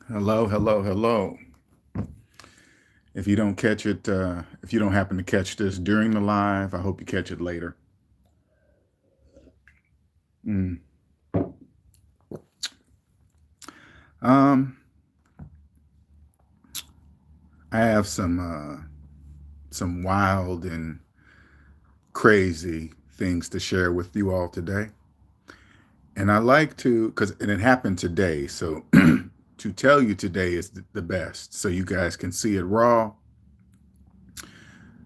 Hello, hello, hello. If you don't catch it, if you don't happen to catch this during the live, I hope you catch it later. Mm. Um, I have some wild and crazy things to share with you all today, and I like to, and it happened today, so to tell you today is the best, so you guys can see it raw,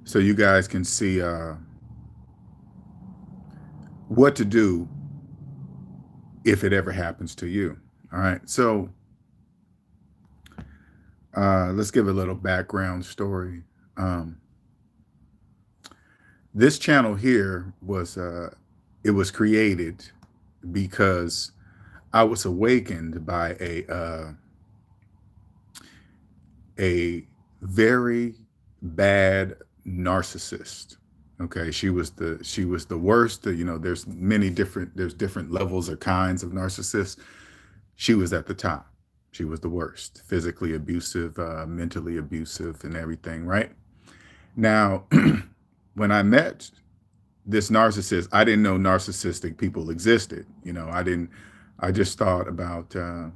so you guys can see what to do if it ever happens to you. All right, so let's give a little background story. Um, this channel here it was created because I was awakened by a very bad narcissist. Okay, she was the worst. There's different levels or kinds of narcissists. She was at the top. She was the worst, physically abusive, mentally abusive, and everything. Right now, when I met this narcissist, I didn't know narcissistic people existed. I didn't. I just thought about, you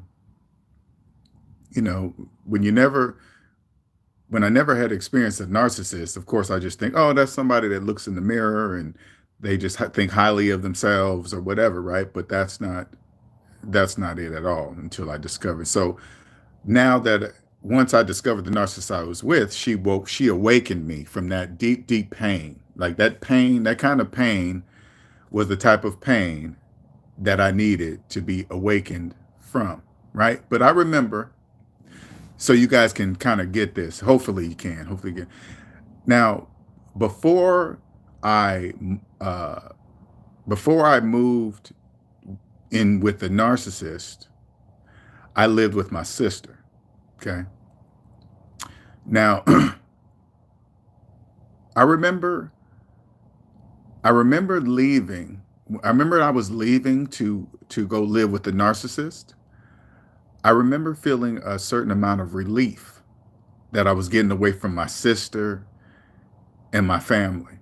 know, when you never, when I never had experienced a narcissist. Of course, I just think, oh, that's somebody that looks in the mirror and they just think highly of themselves or whatever, right? But that's not it at all until I discovered. So now that once I discovered the narcissist I was with, she awakened me from that deep, deep pain. Like that pain, that kind of pain was the type of pain that I needed to be awakened from, right? But I remember, so you guys can kind of get this. Hopefully you can. Hopefully you can. Now, before I uh, before I moved in with the narcissist, I lived with my sister. Okay. Now, I remember I remember leaving. I remember I was leaving to go live with the narcissist. I remember feeling a certain amount of relief that I was getting away from my sister and my family.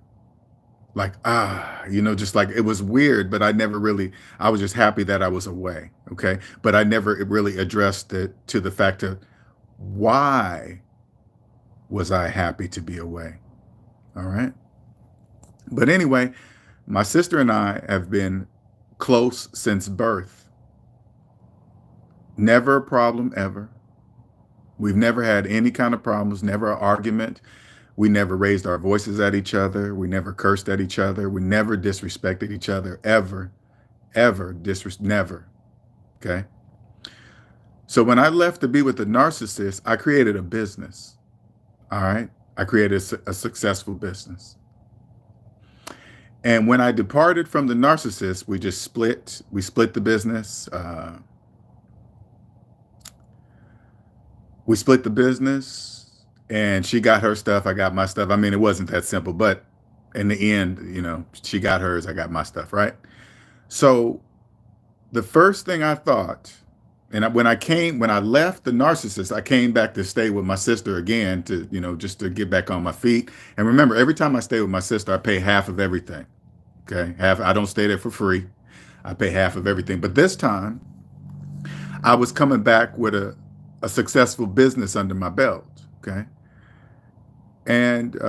Like, just like it was weird, but I never really, I was just happy that I was away. Okay. But I never really addressed it to the fact of why was I happy to be away? All right. But anyway, my sister and I have been close since birth. Never a problem ever. We've never had any kind of problems, never an argument. We never raised our voices at each other. We never cursed at each other. We never disrespected each other, ever, ever, never. Okay. So when I left to be with the narcissist, I created a business. All right. I created a successful business. And when I departed from the narcissist, we split the business. We split the business and she got her stuff. I got my stuff. I mean, it wasn't that simple, but in the end, she got hers. I got my stuff. Right. So the first thing I thought, and when I left the narcissist, I came back to stay with my sister again to, just to get back on my feet. And remember, every time I stay with my sister, I pay half of everything. Okay. I don't stay there for free. I pay half of everything. But this time I was coming back with a successful business under my belt. Okay. And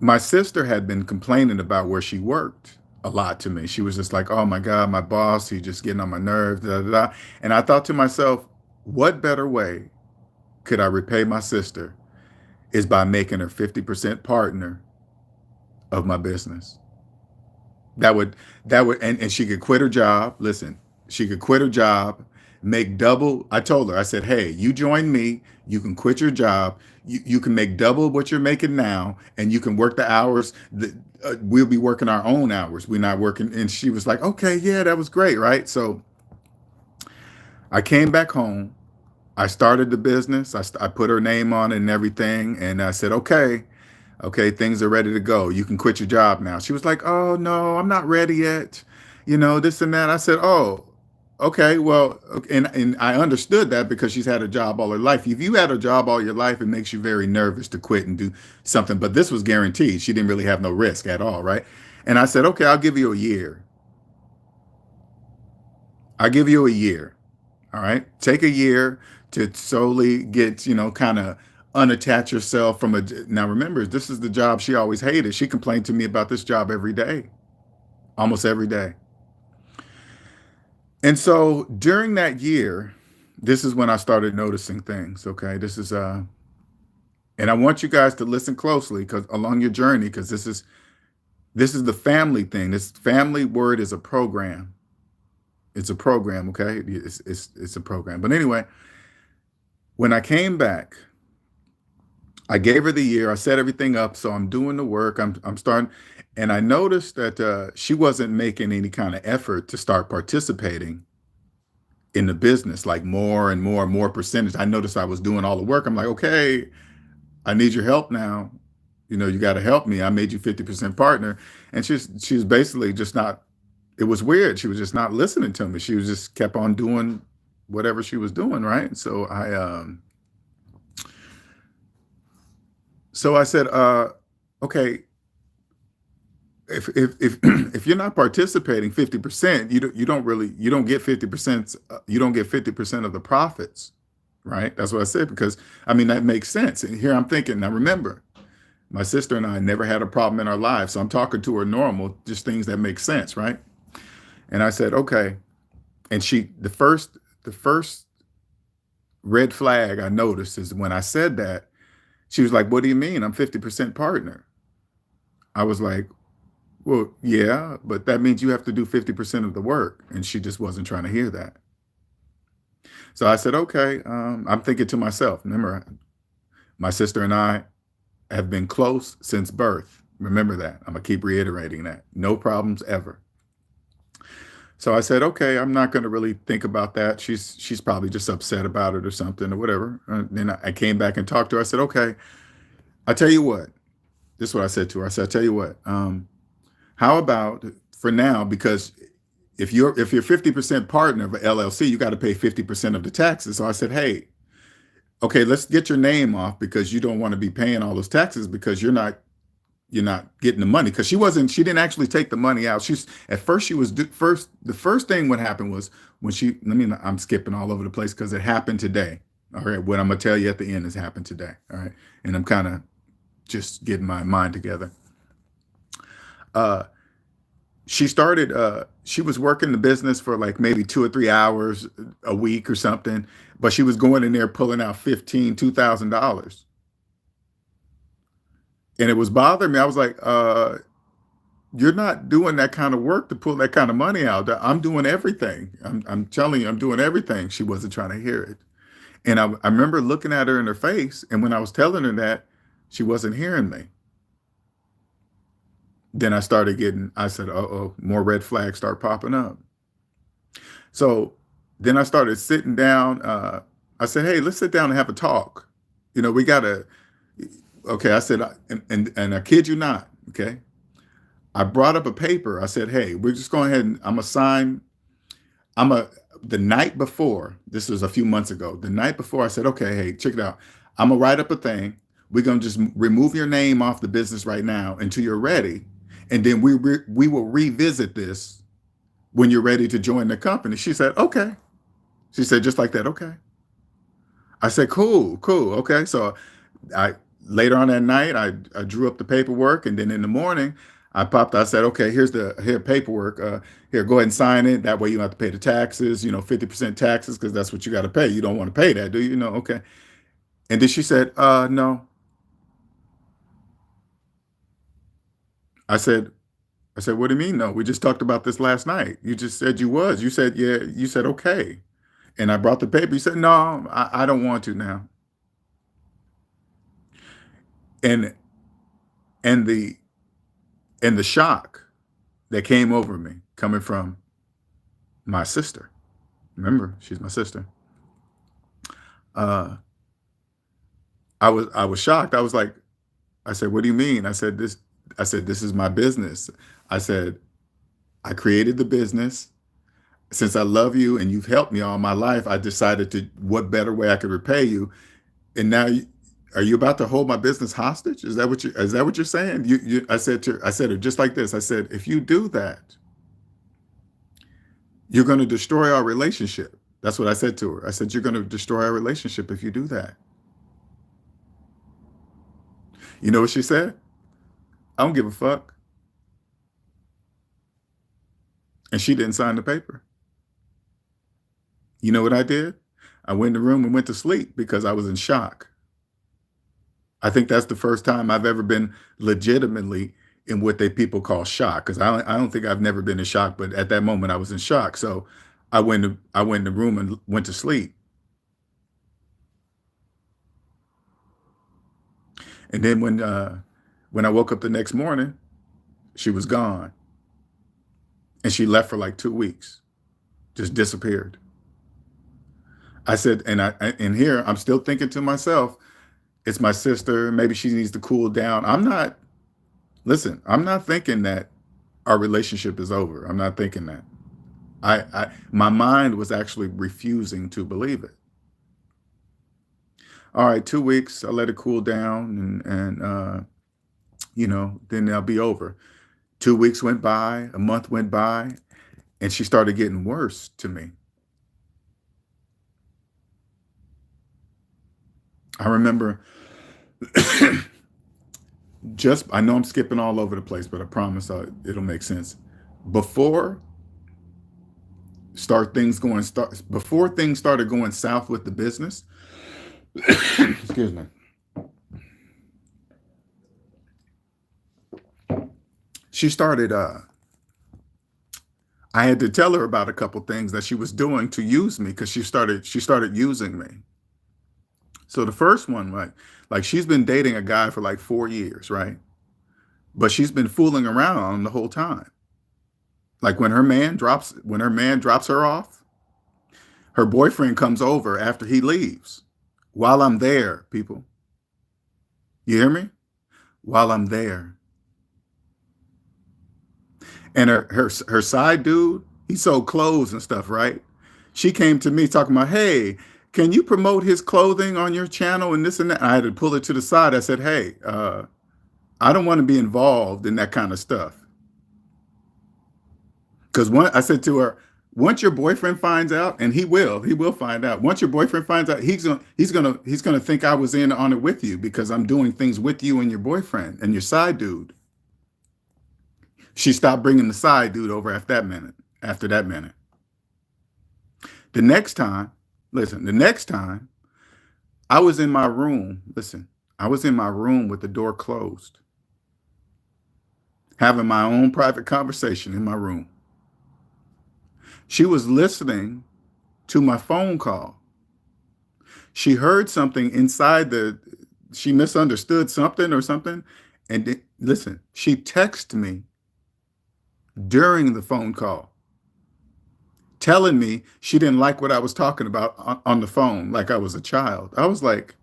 my sister had been complaining about where she worked a lot to me. She was just like, oh my God, my boss, he's just getting on my nerves, da, da, da. And I thought to myself, what better way could I repay my sister is by making her 50% partner of my business. That would, and she could quit her job. Listen, she could quit her job, make double. I told her, I said, hey, you join me, you can quit your job. You can make double what you're making now, and you can work the hours that we'll be working our own hours. We're not working. And she was like, okay, yeah, that was great. Right. So I came back home. I started the business. I put her name on it and everything. And I said, okay, things are ready to go. You can quit your job now. She was like, oh, no, I'm not ready yet. This and that. I said, oh, Okay, well, and I understood that because she's had a job all her life. If you had a job all your life, it makes you very nervous to quit and do something. But this was guaranteed. She didn't really have no risk at all, right? And I said, okay, I'll give you a year. I'll give you a year. All right. Take a year to solely get, kind of unattach yourself from a. Now, remember, this is the job she always hated. She complained to me about this job every day, almost every day. And so during that year, this is when I started noticing things. Okay. And I want you guys to listen closely because along your journey, because this is the family thing. This family word is a program. It's a program. Okay. It's a program. But anyway, when I came back, I gave her the year. I set everything up, so I'm doing the work. I'm starting, and I noticed that she wasn't making any kind of effort to start participating in the business, like more and more and more percentage. I noticed I was doing all the work. I'm like, okay, I need your help now. You got to help me. I made you 50% partner, and she's basically just not. It was weird. She was just not listening to me. She was just kept on doing whatever she was doing, right? So I said, okay, if if you're not participating 50%, you don't get 50%, you don't get 50% of the profits, right? That's what I said because I mean that makes sense. And here I'm thinking, now remember, my sister and I never had a problem in our lives, so I'm talking to her normal, just things that make sense, right? And I said, okay. And the first red flag I noticed is when I said that, she was like, "What do you mean? I'm 50% partner." I was like, well, yeah, but that means you have to do 50% of the work. And she just wasn't trying to hear that. So I said, okay, I'm thinking to myself, remember, my sister and I have been close since birth. Remember that. I'm going to keep reiterating that. No problems ever. So I said, okay, I'm not going to really think about that. She's probably just upset about it or something or whatever. And then I came back and talked to her. I said, okay, I tell you what. This is what I said to her. I said, I tell you what. How about for now, because if you're 50% partner of an LLC, you got to pay 50% of the taxes. So I said, hey, okay, let's get your name off because you don't want to be paying all those taxes because you're not getting the money because she didn't actually take the money out. She's at first she was first the first thing what happened was when she let me I'm skipping all over the place because it happened today. All right, what I'm gonna tell you at the end has happened today. All right, and I'm kind of just getting my mind together. Uh, she was working the business for like maybe 2 or 3 hours a week or something, but she was going in there pulling out $2,000, and it was bothering me. I was like, you're not doing that kind of work to pull that kind of money out. I'm doing everything. I'm telling you, I'm doing everything. She wasn't trying to hear it. And I remember looking at her in her face, and when I was telling her that, she wasn't hearing me. Then I said, uh-oh, more red flags start popping up. So then I started sitting down. I said, hey, let's sit down and have a talk. We got to, okay. I said, and I kid you not, okay. I brought up a paper. I said, hey, we're just going ahead and I'm going to sign. The night before, this was a few months ago, the night before I said, okay, hey, check it out. I'm going to write up a thing. We're going to just remove your name off the business right now until you're ready. And then we will revisit this when you're ready to join the company. She said, okay. She said, just like that, okay. I said, cool, cool. Okay. So I later on that night, I drew up the paperwork, and then in the morning, I said, okay, here paperwork. Here, go ahead and sign it. That way you don't have to pay the taxes, 50% taxes, because that's what you got to pay. You don't want to pay that, do you? No, okay. And then she said, no. I said, what do you mean? No, we just talked about this last night. You just said you was. You said, yeah, you said, okay. And I brought the paper. You said, no, I don't want to now. And and the and the shock that came over me coming from my sister. Remember, she's my sister. Uh, I was shocked. I said, what do you mean? I said, this is my business. I said, I created the business. Since I love you and you've helped me all my life, I decided to what better way I could repay you. And now are you about to hold my business hostage? Is that what you're saying? I said it just like this. I said, if you do that, you're going to destroy our relationship. That's what I said to her. I said, you're going to destroy our relationship if you do that. You know what she said? I don't give a fuck. And she didn't sign the paper. You know what I did? I went in the room and went to sleep because I was in shock. I think that's the first time I've ever been legitimately in what they people call shock. Because I don't think I've never been in shock, but at that moment I was in shock. So I went in the room and went to sleep. And then when I woke up the next morning, she was gone. And she left for like 2 weeks, just disappeared. I said, and here I'm still thinking to myself, it's my sister. Maybe she needs to cool down. I'm not thinking that our relationship is over. I'm not thinking that. My mind was actually refusing to believe it. All right, 2 weeks. I let it cool down, and then they'll be over. 2 weeks went by, a month went by, and she started getting worse to me. I remember I know I'm skipping all over the place, but I promise it'll make sense. Before before things started going south with the business, excuse me. She started I had to tell her about a couple things that she was doing to use me because she started using me. So the first one, like she's been dating a guy for like 4 years, right? But she's been fooling around on him the whole time. Like when her man drops her off, her boyfriend comes over after he leaves. While I'm there, people. You hear me? While I'm there. And her side dude, he sold clothes and stuff, right? She came to me talking about, hey, can you promote his clothing on your channel and this and that? I had to pull it to the side. I said, hey, I don't want to be involved in that kind of stuff. Because I said to her, once your boyfriend finds out, and he will find out. Once your boyfriend finds out, he's gonna think I was in on it with you because I'm doing things with you and your boyfriend and your side dude. She stopped bringing the side dude over after that minute. After that minute, the next time, listen, the next time I was in my room. Listen, I was in my room with the door closed, having my own private conversation in my room. She was listening to my phone call. She heard something she misunderstood something or something. And listen, she texted me during the phone call, telling me she didn't like what I was talking about on the phone, like I was a child. I was like,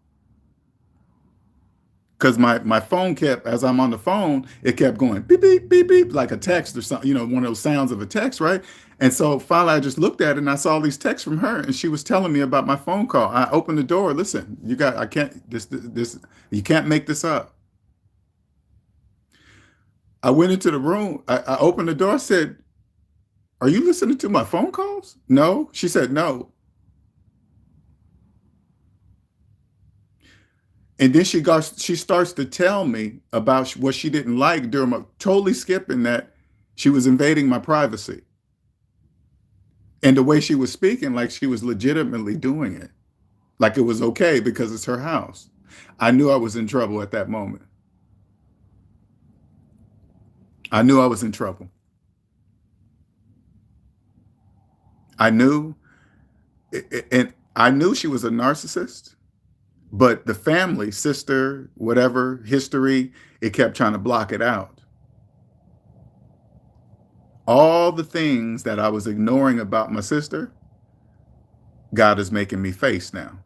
because my phone kept, as I'm on the phone, it kept going beep, beep, beep, beep, like a text or something, one of those sounds of a text, right? And so finally I just looked at it and I saw these texts from her and she was telling me about my phone call. I opened the door. Listen, I can't, you can't make this up. I went into the room. I opened the door. I said, are you listening to my phone calls? No. She said, no. And then she starts to tell me about what she didn't like during totally skipping that she was invading my privacy. And the way she was speaking, like she was legitimately doing it, like it was okay because it's her house. I knew I was in trouble at that moment. I knew I was in trouble. I knew, and I knew she was a narcissist, but the family, sister, whatever, history, it kept trying to block it out. All the things that I was ignoring about my sister, God is making me face now.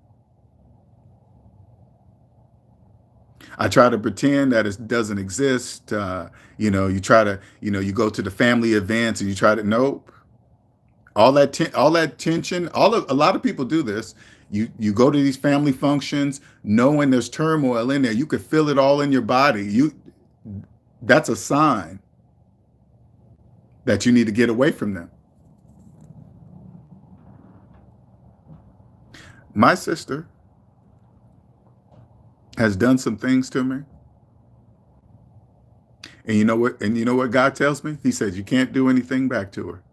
I try to pretend that it doesn't exist. You try to, you go to the family events and you try to, nope. all that tension, a lot of people do this. You go to these family functions knowing there's turmoil in there. You could feel it all in your body. That's a sign that you need to get away from them. My sister has done some things to me. And you know what God tells me? He says you can't do anything back to her.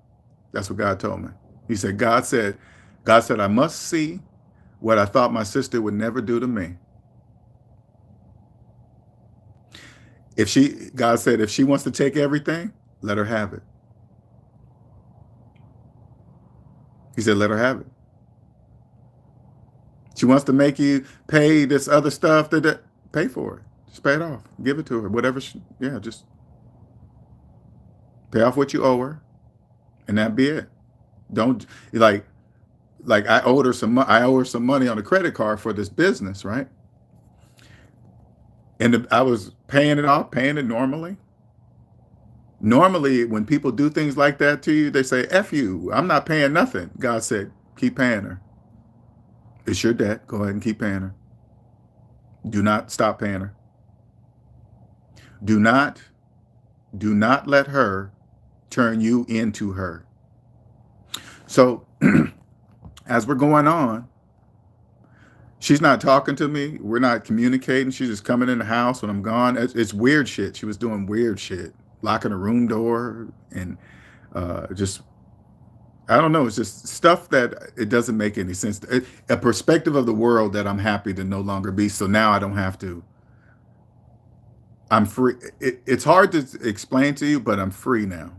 That's what God told me. He said, God said, I must see what I thought my sister would never do to me. God said, if she wants to take everything, let her have it. He said, let her have it. She wants to make you pay this other stuff that pay for it. Just pay it off. Give it to her. Whatever. Just pay off what you owe her, and that be it. Don't like I owe her some money on a credit card for this business, right? And I was paying it off, paying it normally. Normally, when people do things like that to you, they say, F you, I'm not paying nothing. God said, keep paying her. It's your debt. Go ahead and keep paying her. Do not stop paying her. Do not let her turn you into her. So as we're going on, she's not talking to me. We're not communicating. She's just coming in the house when I'm gone. It's weird shit. She was doing weird shit, locking the room door and just, I don't know. It's just stuff that it doesn't make any sense. A perspective of the world that I'm happy to no longer be. So now I don't have to. I'm free. It's hard to explain to you, but I'm free now.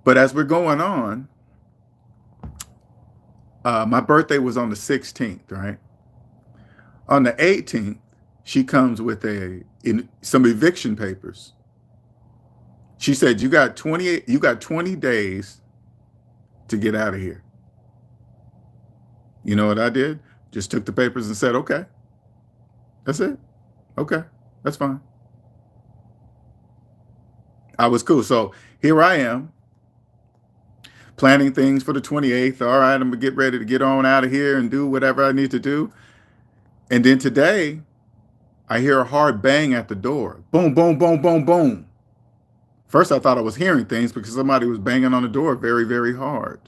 But as we're going on, my birthday was on the 16th, right? On the 18th, she comes with some eviction papers. She said, you got 20 days to get out of here. You know what I did? Just took the papers and said, okay, that's it. Okay, that's fine. I was cool. So here I am planning things for the 28th. All right, I'm gonna get ready to get on out of here and do whatever I need to do. And then today, I hear a hard bang at the door. Boom, boom, boom, boom, boom. First, I thought I was hearing things because somebody was banging on the door very, very hard.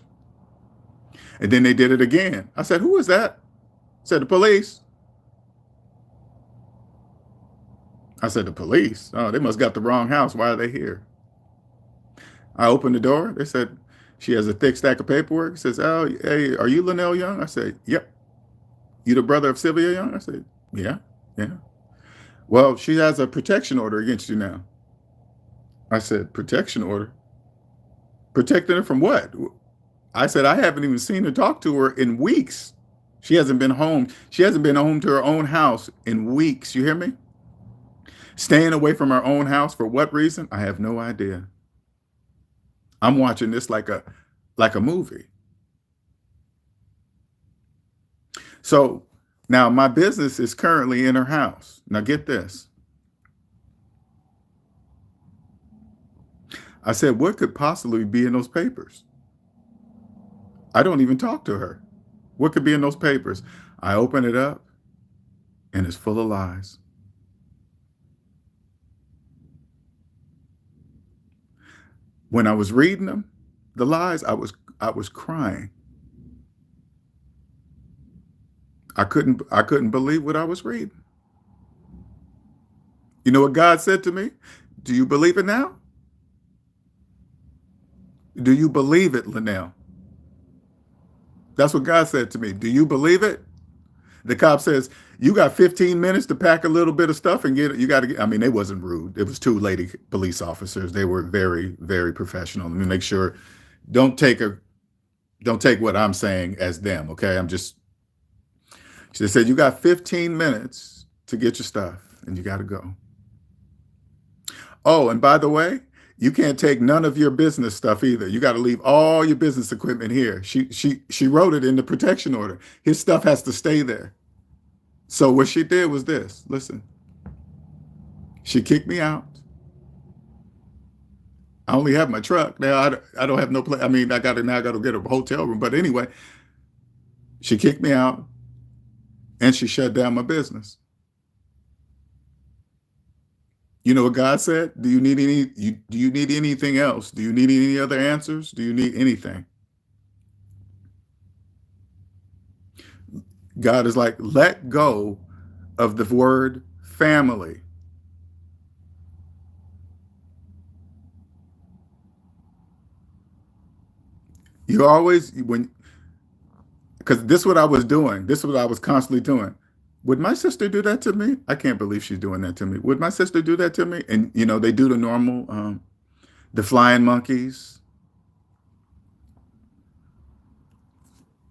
And then they did it again. I said, who is that? I said, the police. I said, the police? Oh, they must got the wrong house. Why are they here? I opened the door. They said, she has a thick stack of paperwork. Says, oh, hey, are you Linnell Young? I said, yep. You the brother of Sylvia Young? I said, yeah. Well, she has a protection order against you now. I said, protection order? Protecting her from what? I said, I haven't even seen her, talk to her in weeks. She hasn't been home. She hasn't been home to her own house in weeks. You hear me? Staying away from her own house for what reason? I have no idea. I'm watching this like a movie. So now my business is currently in her house. Now get this. I said, what could possibly be in those papers? I don't even talk to her. What could be in those papers? I open it up and it's full of lies. When I was reading them, the lies, I was crying. I couldn't believe what I was reading. You know what God said to me? Do you believe it now? Do you believe it, Linnell? That's what God said to me. Do you believe it? The cop says, you got 15 minutes to pack a little bit of stuff and get it. You got to get, I mean, it wasn't rude. It was two lady police officers. They were very, very professional. Let me make sure, don't take what I'm saying as them. Okay. She said, you got 15 minutes to get your stuff and you got to go. Oh, and by the way, you can't take none of your business stuff either. You got to leave all your business equipment here. She wrote it in the protection order. His stuff has to stay there. So what she did was this. Listen, she kicked me out. I only have my truck now. I don't have no place. I mean, I got to get a hotel room. But anyway, she kicked me out and she shut down my business. You know what God said? Do you need anything else? Do you need any other answers? Do you need anything? God is like, let go of the word family. You always when because this is what I was doing. This is what I was constantly doing. Would my sister do that to me? I can't believe she's doing that to me. Would my sister do that to me? And they do the normal, the flying monkeys,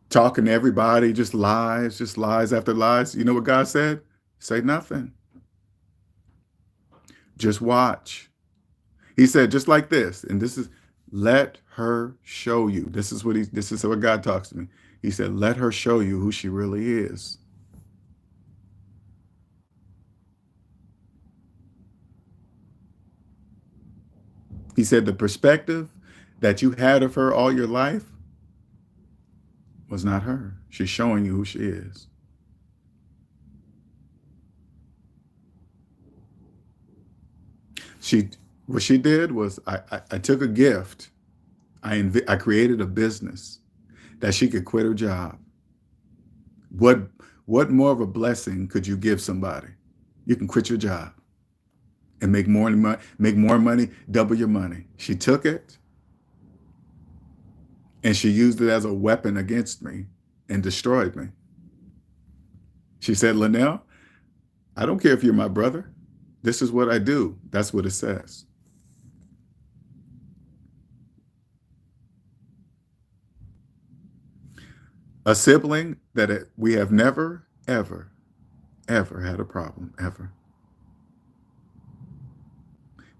talking to everybody, just lies after lies. You know what God said? Say nothing. Just watch. He said, just like this, and this is, let her show you. This is what God talks to me. He said, let her show you who she really is. He said, the perspective that you had of her all your life was not her. She's showing you who she is. She, what she did was, I took a gift. I created a business that she could quit her job. What, what more of a blessing could you give somebody? You can quit your job and make more money, double your money. She took it and she used it as a weapon against me and destroyed me. She said, Linnell, I don't care if you're my brother. This is what I do. That's what it says. A sibling that we have never, ever, ever had a problem, ever.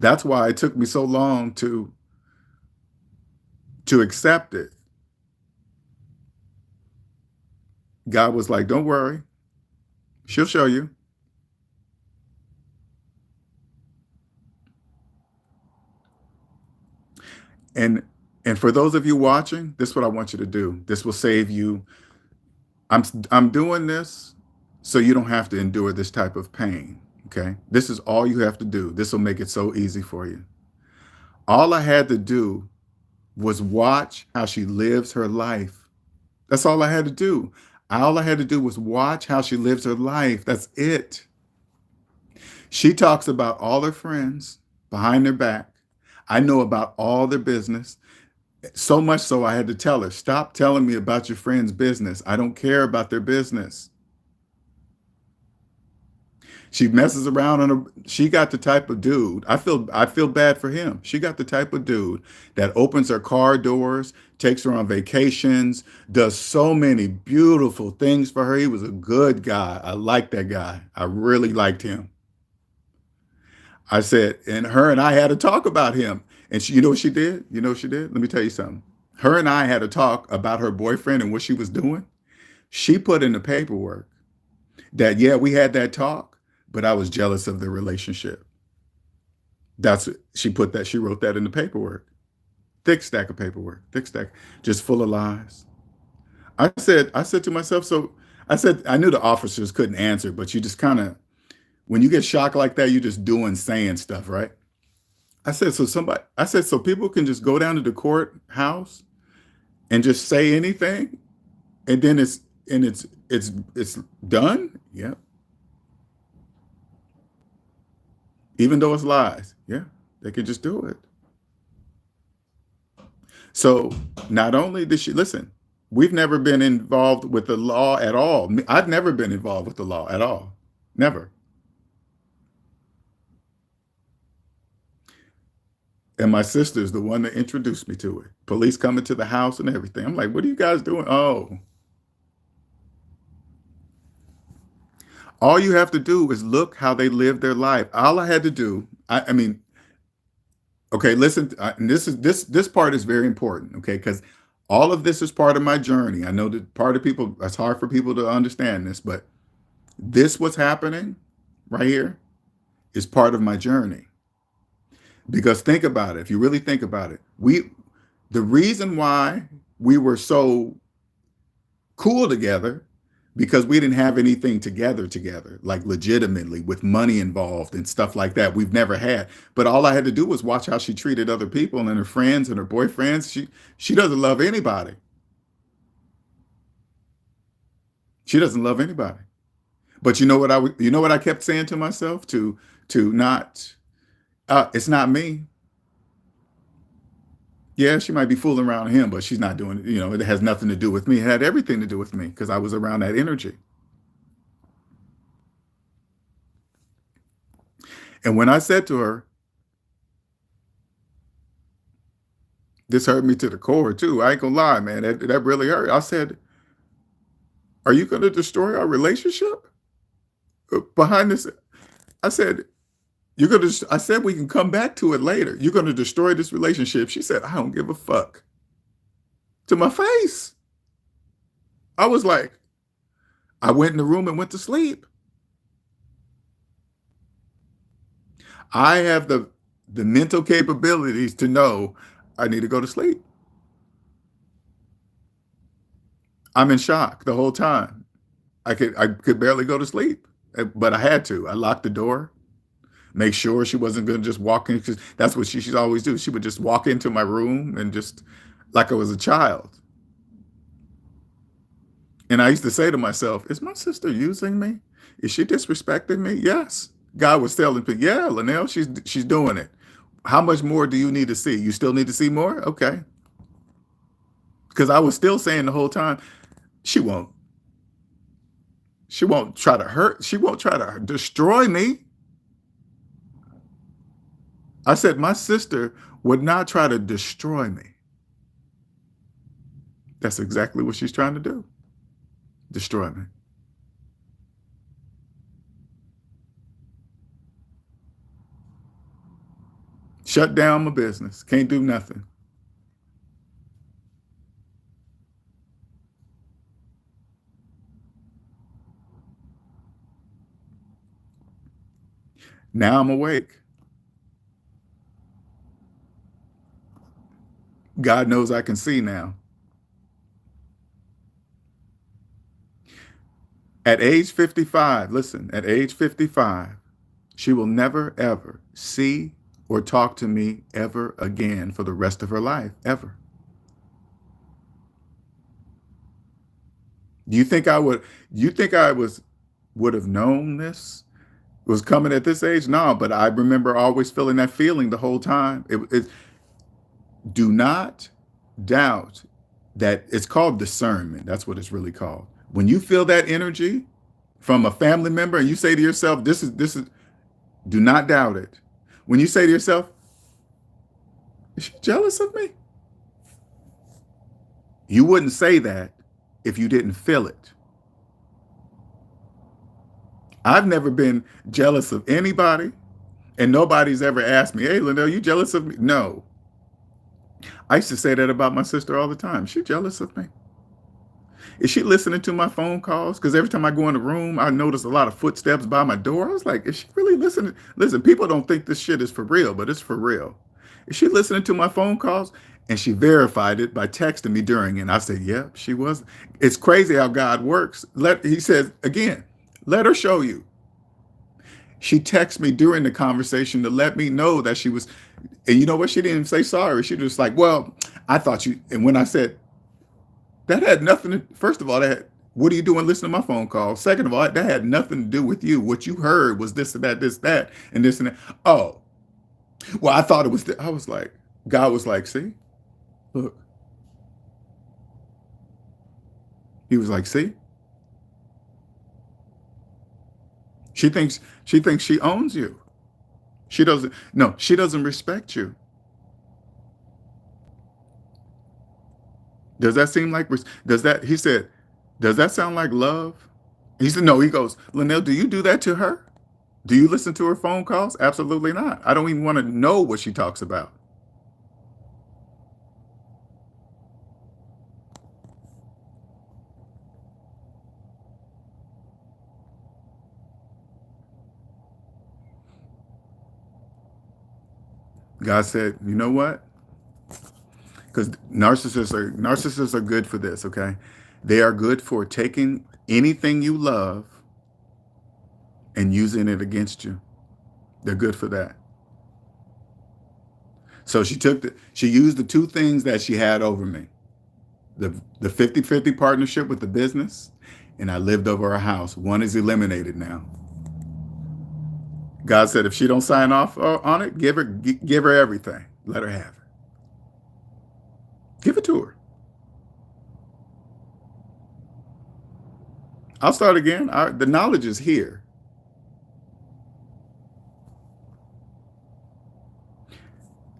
That's why it took me so long to accept it. God was like, don't worry. She'll show you. And and for those of you watching, this is what I want you to do. This will save you. I'm doing this so you don't have to endure this type of pain. Okay. This is all you have to do. This will make it so easy for you. All I had to do was watch how she lives her life. That's all I had to do. All I had to do was watch how she lives her life. That's it. She talks about all her friends behind their back. I know about all their business. So much so I had to tell her, stop telling me about your friend's business. I don't care about their business. She messes around on her. She got the type of dude. I feel bad for him. She got the type of dude that opens her car doors, takes her on vacations, does so many beautiful things for her. He was a good guy. I liked that guy. I really liked him. I said, and her and I had a talk about him. And she, you know what she did? You know what she did? Let me tell you something. Her and I had a talk about her boyfriend and what she was doing. She put in the paperwork that, yeah, we had that talk, but I was jealous of the relationship. She wrote that in the paperwork. Thick stack of paperwork, thick stack, just full of lies. I said to myself, so I said, I knew the officers couldn't answer, but you just kind of, when you get shocked like that, you're just saying stuff, right? I said, so people can just go down to the courthouse and just say anything, and then it's done. Yeah, even though it's lies. Yeah, they could just do it. So not only did she listen, we've never been involved with the law at all. I've never been involved with the law at all. Never. And my sister's the one that introduced me to it. Police coming to the house and everything. I'm like, what are you guys doing? Oh, all you have to do is look how they live their life. All I had to do, I mean, okay, listen, and this part is very important, okay, because all of this is part of my journey. I know that part of people, it's hard for people to understand this, but this what's happening right here is part of my journey. Because think about it. If you really think about it, the reason why we were so cool together because we didn't have anything together, like legitimately with money involved and stuff like that. We've never had. But all I had to do was watch how she treated other people and her friends and her boyfriends. She doesn't love anybody. She doesn't love anybody. But you know what I kept saying to myself to not it's not me. Yeah, she might be fooling around him, but she's not doing it. It has nothing to do with me. It had everything to do with me because I was around that energy. And when I said to her, this hurt me to the core too. I ain't gonna lie, man. That really hurt. I said, "Are you gonna destroy our relationship behind this?" I said, "You're gonna." I said we can come back to it later. You're gonna destroy this relationship. She said, "I don't give a fuck." To my face. I was like, I went in the room and went to sleep. I have the mental capabilities to know I need to go to sleep. I'm in shock the whole time. I could barely go to sleep, but I had to. I locked the door, make sure she wasn't going to just walk in because that's what she'd always do. She would just walk into my room and just like I was a child. And I used to say to myself, "Is my sister using me? Is she disrespecting me?" Yes. God was telling me, "Yeah, Linnell, she's doing it. How much more do you need to see? You still need to see more? Okay." Because I was still saying the whole time, she won't. She won't try to hurt. She won't try to destroy me. I said, my sister would not try to destroy me. That's exactly what she's trying to do. Destroy me. Shut down my business. Can't do nothing. Now I'm awake. God knows I can see now. At age 55, listen, at age 55, she will never, ever see or talk to me ever again for the rest of her life, ever. Do you think I would, you think I would have known this was coming at this age? No, but I remember always feeling that feeling the whole time. Do not doubt that it's called discernment. That's what it's really called. When you feel that energy from a family member and you say to yourself, this is, do not doubt it. When you say to yourself, is she jealous of me? You wouldn't say that if you didn't feel it. I've never been jealous of anybody, and nobody's ever asked me, "Hey, Linnell, you jealous of me?" No. I used to say that about my sister all the time. She jealous of me. Is she listening to my phone calls? Because every time I go in the room, I notice a lot of footsteps by my door. I was like, is she really listening? Listen, people don't think this shit is for real, but it's for real. Is she listening to my phone calls? And she verified it by texting me during, and I said, "Yep, she was." It's crazy how God works. He says again, let her show you. She texted me during the conversation to let me know that she was, and you know what? She didn't even say sorry. She was like, "Well, I thought you." And when I said that had nothing to, first of all, what are you doing listening to my phone call? Second of all, that had nothing to do with you. What you heard was this and that, and this and that. Oh, well, I thought it was, I was like, God was like, see, look, he was like, see, she thinks she owns you. She doesn't, no, she doesn't respect you. Does that seem like, he said, does that sound like love? He said, no, he goes, Linnell, do you do that to her? Do you listen to her phone calls? Absolutely not. I don't even want to know what she talks about. God said, you know what? Because narcissists are good for this, okay? They are good for taking anything you love and using it against you. They're good for that. So she used the two things that she had over me. The 50-50 partnership with the business, and I lived over her house. One is eliminated now. God said if she don't sign off on it, give her everything. Let her have it. Give it to her. I'll start again. The knowledge is here.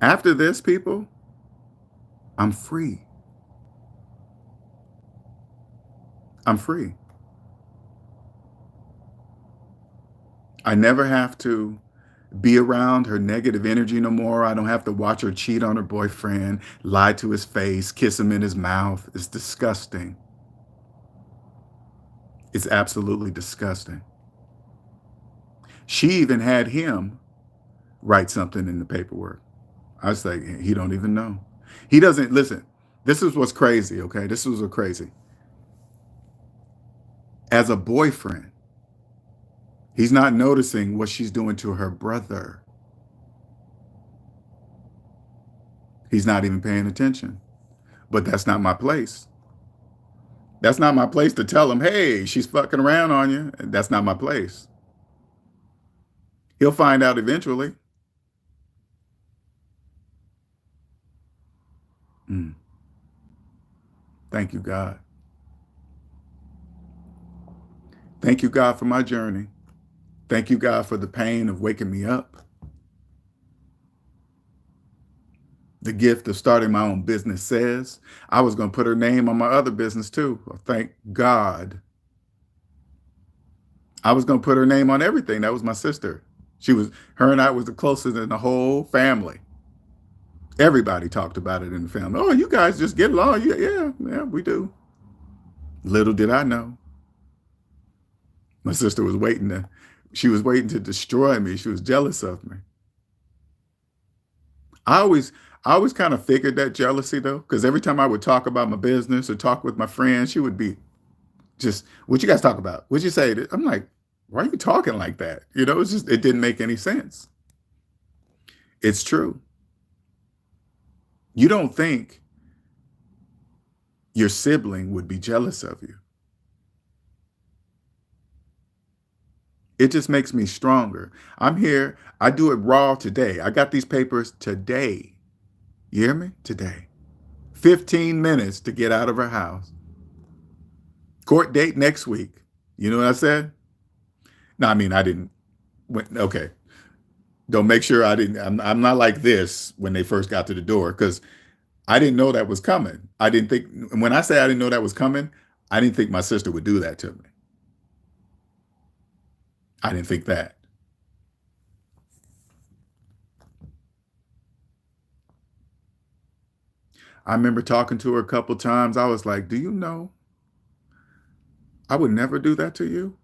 After this, people, I'm free. I'm free. I never have to be around her negative energy no more. I don't have to watch her cheat on her boyfriend, lie to his face, kiss him in his mouth. It's disgusting. It's absolutely disgusting. She even had him write something in the paperwork. I was like, he don't even know. He doesn't listen. This is what's crazy, okay? This is what's crazy. As a boyfriend, he's not noticing what she's doing to her brother. He's not even paying attention. But that's not my place. That's not my place to tell him, hey, she's fucking around on you. That's not my place. He'll find out eventually. Mm. Thank you, God. Thank you, God, for my journey. Thank you, God, for the pain of waking me up. The gift of starting my own business says I was going to put her name on my other business too. Well, thank God. I was going to put her name on everything. That was my sister. Her and I was the closest in the whole family. Everybody talked about it in the family. Oh, you guys just get along. Yeah, we do. Little did I know. My sister she was waiting to destroy me. She was jealous of me. I always, I always kind of figured that jealousy though, because every time I would talk about my business or talk with my friends, she would be just, what you guys talk about? What'd you say? I'm like, why are you talking like that? It didn't make any sense. It's true. You don't think your sibling would be jealous of you. It just makes me stronger. I'm here. I do it raw today. I got these papers today. You hear me? Today. 15 minutes to get out of her house. Court date next week. You know what I said? No, I mean, I didn't. Okay. Don't make sure I didn't. I'm not like this when they first got to the door because I didn't know that was coming. I didn't think, when I say I didn't know that was coming, I didn't think my sister would do that to me. I didn't think that. I remember talking to her a couple times. I was like, do you know I would never do that to you?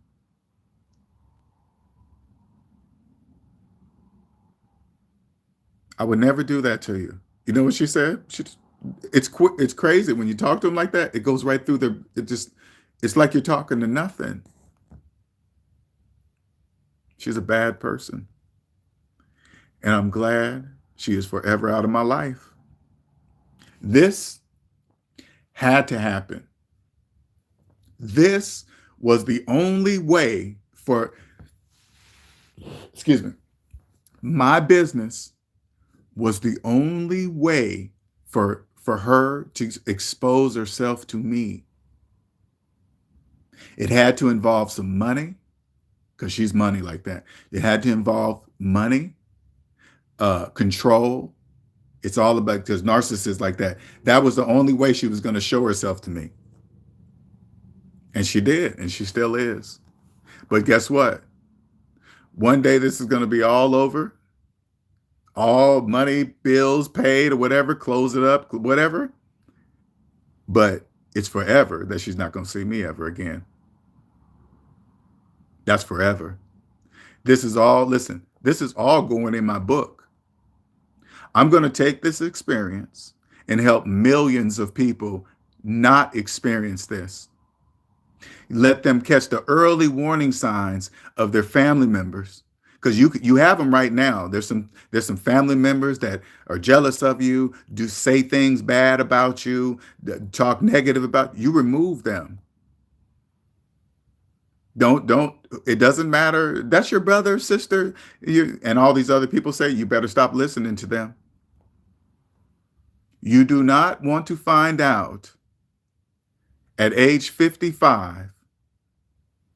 I would never do that to you. You know what she said? It's quick. It's crazy when you talk to them like that. It goes right through their. It's like you're talking to nothing. She's a bad person, and I'm glad she is forever out of my life. This had to happen. This was the only way for, excuse me, my business was the only way for her to expose herself to me. It had to involve some money because she's money like that. It had to involve money, control. It's all about, because narcissists like that. That was the only way she was going to show herself to me. And she did, and she still is. But guess what? One day this is going to be all over. All money, bills paid or whatever, close it up, whatever. But it's forever that she's not going to see me ever again. That's forever. This is all, listen, this is all going in my book. I'm going to take this experience and help millions of people not experience this. Let them catch the early warning signs of their family members, because you have them right now. There's some family members that are jealous of you, do say things bad about you, talk negative about you. Remove them. Don't. It doesn't matter. That's your brother, sister, and all these other people say you better stop listening to them. You do not want to find out at age 55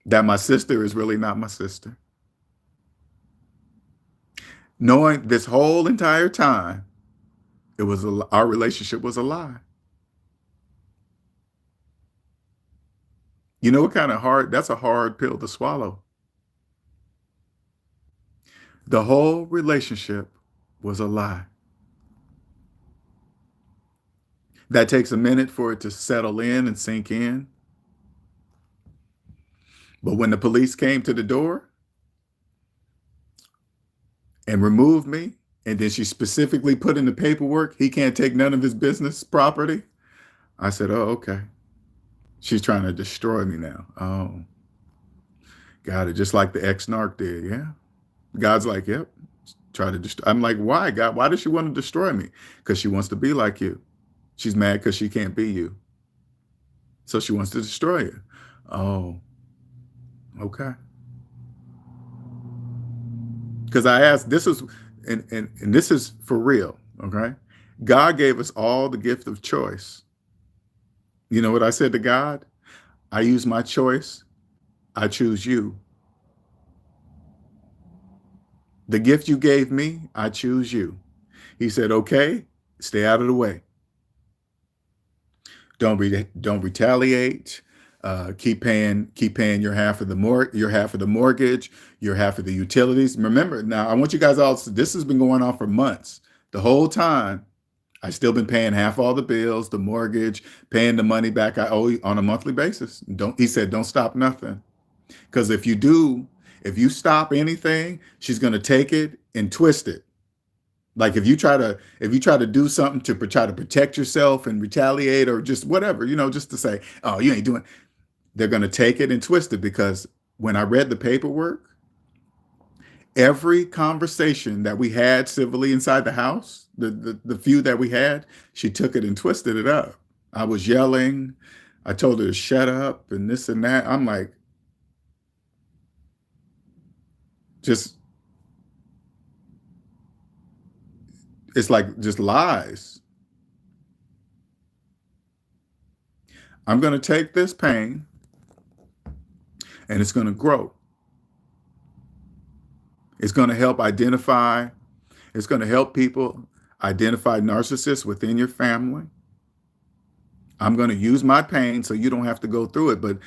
that my sister is really not my sister. Knowing this whole entire time, our relationship was a lie. You know what kind of hard? That's a hard pill to swallow. The whole relationship was a lie. That takes a minute for it to settle in and sink in. But when the police came to the door and removed me, and then she specifically put in the paperwork, he can't take none of his business property. I said, oh, okay. She's trying to destroy me now. Oh, got it. Just like the ex-narc did. Yeah. God's like, yep. Try to destroy. I'm like, why, God? Why does she want to destroy me? Because she wants to be like you. She's mad because she can't be you. So she wants to destroy you. Oh, okay. Because I asked, and this is for real, okay? God gave us all the gift of choice. You know what I said to God? I use my choice. I choose you. The gift you gave me, I choose you. He said, okay, stay out of the way. Don't retaliate. Keep paying your half of the mortgage, your half of the utilities. Remember, now I want you guys all. This has been going on for months. The whole time, I still been paying half all the bills, the mortgage, paying the money back I owe on a monthly basis. He said, don't stop nothing, because if you stop anything, she's gonna take it and twist it. Like if you try to do something to try to protect yourself and retaliate or just whatever, just to say, oh, you ain't doing. They're going to take it and twist it, because when I read the paperwork, every conversation that we had civilly inside the house, the few that we had, she took it and twisted it up. I was yelling. I told her to shut up and this and that. I'm like, just, it's like just lies. I'm going to take this pain and it's going to grow. It's going to help it's going to help people identify narcissists within your family. I'm going to use my pain so you don't have to go through it. But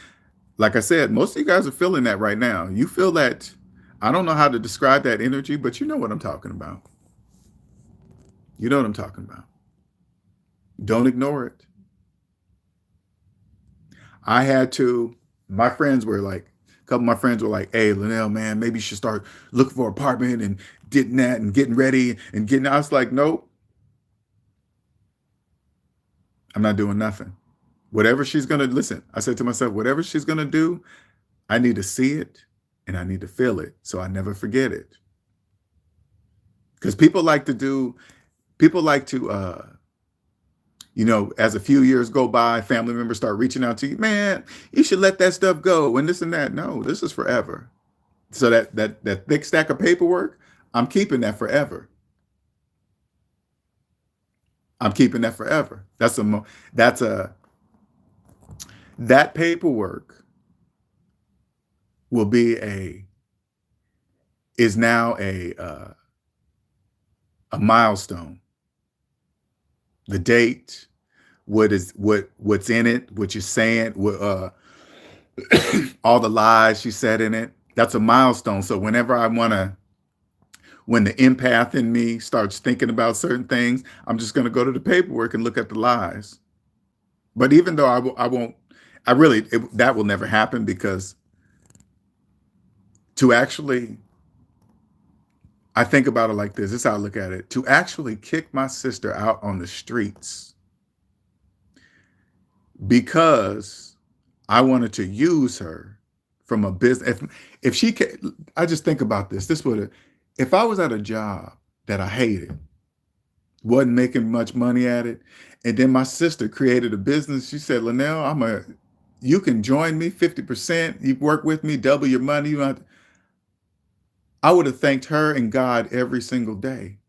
like I said, most of you guys are feeling that right now. You feel that. I don't know how to describe that energy, but you know what I'm talking about. You know what I'm talking about. Don't ignore it. My friends were like, a couple of my friends were like, hey, Linnell, man, maybe you should start looking for an apartment and getting that and getting ready and getting, I was like, nope, I'm not doing nothing. Whatever she's going to, listen, I said to myself, whatever she's going to do, I need to see it and I need to feel it so I never forget it. Because people like to, as a few years go by, family members start reaching out to you, man, you should let that stuff go and this and that. No, this is forever. So that thick stack of paperwork, I'm keeping that forever. I'm keeping that forever. That paperwork is now a milestone. The date, what's in it, what you're saying, all the lies she said in it. That's a milestone. So when the empath in me starts thinking about certain things, I'm just going to go to the paperwork and look at the lies. But even though that will never happen, because I think about it like this. This is how I look at it. To actually kick my sister out on the streets because I wanted to use her from a business. If she can, I just think about this. This would, if I was at a job that I hated, wasn't making much money at it, and then my sister created a business. She said, "Linnell, you can join me 50%. You work with me, double your money." I would have thanked her and God every single day.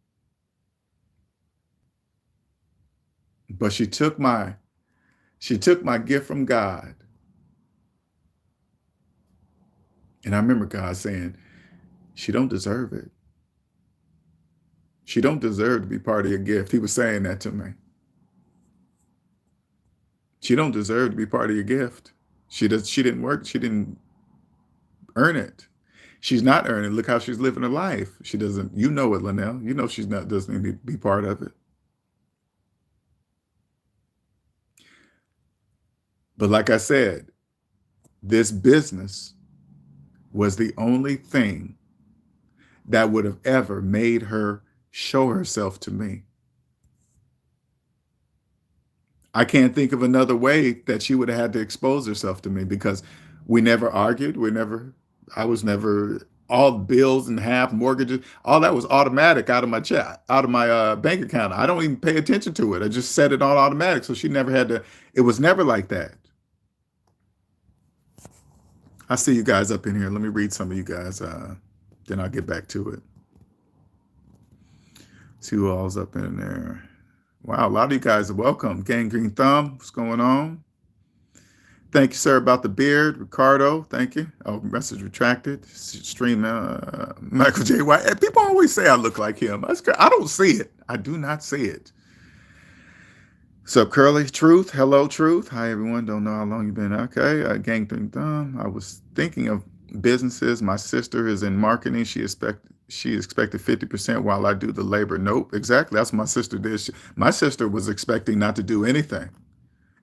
But she took my gift from God. And I remember God saying, she don't deserve it. She don't deserve to be part of your gift. He was saying that to me. She don't deserve to be part of your gift. She didn't work, she didn't earn it. She's not earning. Look how she's living her life. She doesn't, you know it, Linnell. You know she's not doesn't need to be part of it. But like I said, this business was the only thing that would have ever made her show herself to me. I can't think of another way that she would have had to expose herself to me because we never argued. I was never, all bills and half mortgages, all that was automatic out of my check, out of my bank account. I don't even pay attention to it. I just set it on automatic. So she never had to, it was never like that. I see you guys up in here. Let me read some of you guys. Then I'll get back to it. See who all's up in there. Wow, a lot of you guys are welcome. Gang Green Thumb, what's going on? Thank you, sir, about the beard. Ricardo, thank you. Oh, message retracted. Stream Michael J. White. And people always say I look like him. I don't see it. I do not see it. So Curly, Truth. Hello, Truth. Hi, everyone. Don't know how long you've been. Okay. Gang Green Thumb. I was thinking of businesses. My sister is in marketing. She expected 50% while I do the labor. Nope, exactly. That's what my sister did. My sister was expecting not to do anything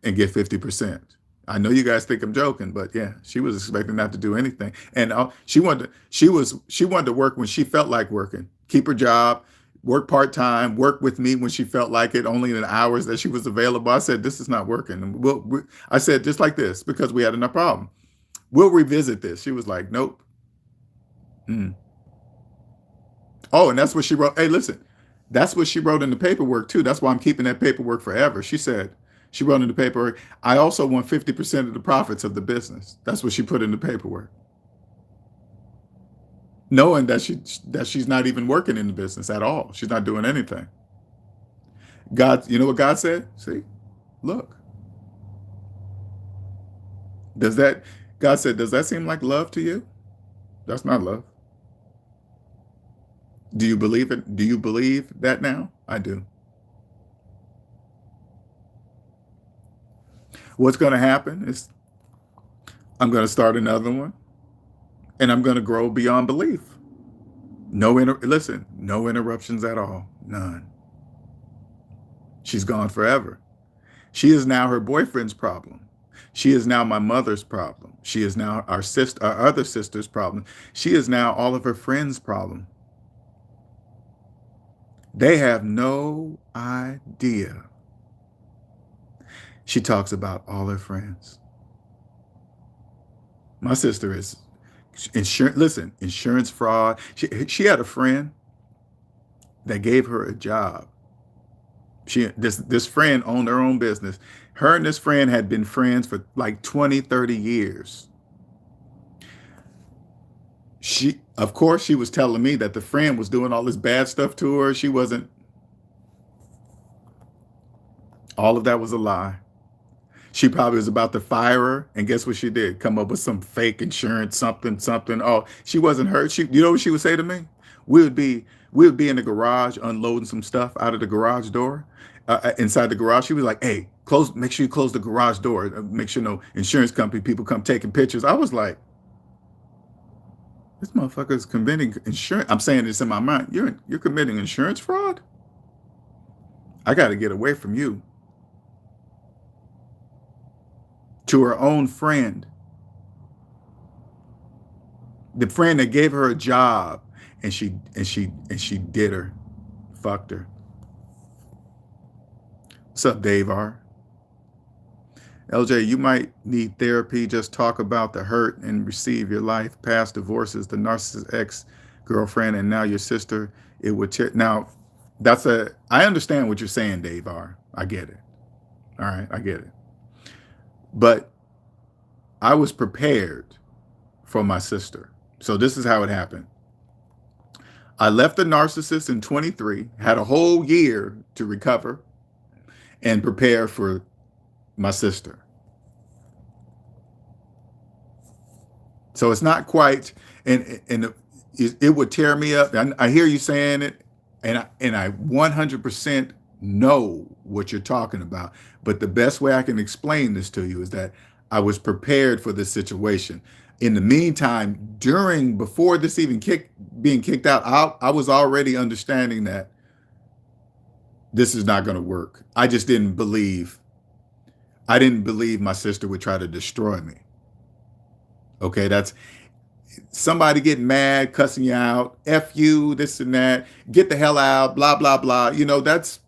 and get 50%. I know you guys think I'm joking, but yeah, she was expecting not to do anything. And she wanted to work when she felt like working, keep her job, work part-time, work with me when she felt like it, only in the hours that she was available. I said, this is not working. And I said, just like this, because we had enough problem. We'll revisit this. She was like, nope. Oh, and that's what she wrote. Hey, listen, that's what she wrote in the paperwork too. That's why I'm keeping that paperwork forever. She said, she wrote in the paperwork, I also want 50% of the profits of the business. That's what she put in the paperwork. Knowing that she's not even working in the business at all. She's not doing anything. God, you know what God said? See, look. God said, does that seem like love to you? That's not love. Do you believe it? Do you believe that now? I do. What's going to happen is I'm going to start another one and I'm going to grow beyond belief. No interruptions at all. None. She's gone forever. She is now her boyfriend's problem. She is now my mother's problem. She is now our other sister's problem. She is now all of her friends' problem. They have no idea. She talks about all her friends. My sister is insurance fraud. She had a friend that gave her a job. This friend owned her own business. Her and this friend had been friends for like 20, 30 years. Of course, she was telling me that the friend was doing all this bad stuff to her. She wasn't. All of that was a lie. She probably was about to fire her, and guess what she did? Come up with some fake insurance, something. Oh, she wasn't hurt. You know what she would say to me? We would be in the garage unloading some stuff out of the garage door. Inside the garage, she was like, "Hey, make sure you close the garage door. Make sure no insurance company people come taking pictures." I was like, "This motherfucker is committing insurance." I'm saying this in my mind. You're committing insurance fraud. I got to get away from you. To her own friend, the friend that gave her a job and she did her, fucked her. What's up, Dave R? LJ, you might need therapy. Just talk about the hurt and receive your life, past divorces, the narcissist ex girlfriend, and now your sister. It would now. I understand what you're saying, Dave R. I get it. All right, I get it. But I was prepared for my sister. So this is how it happened. I left the narcissist in 23, had a whole year to recover and prepare for my sister. So it's not quite, and it would tear me up. I hear you saying it, and I 100% know what you're talking about. But the best way I can explain this to you is that I was prepared for this situation. In the meantime, before this even being kicked out, I was already understanding that this is not going to work. I just didn't believe. I didn't believe my sister would try to destroy me. Okay, that's somebody getting mad, cussing you out, F you, this and that, get the hell out, blah, blah, blah. That's,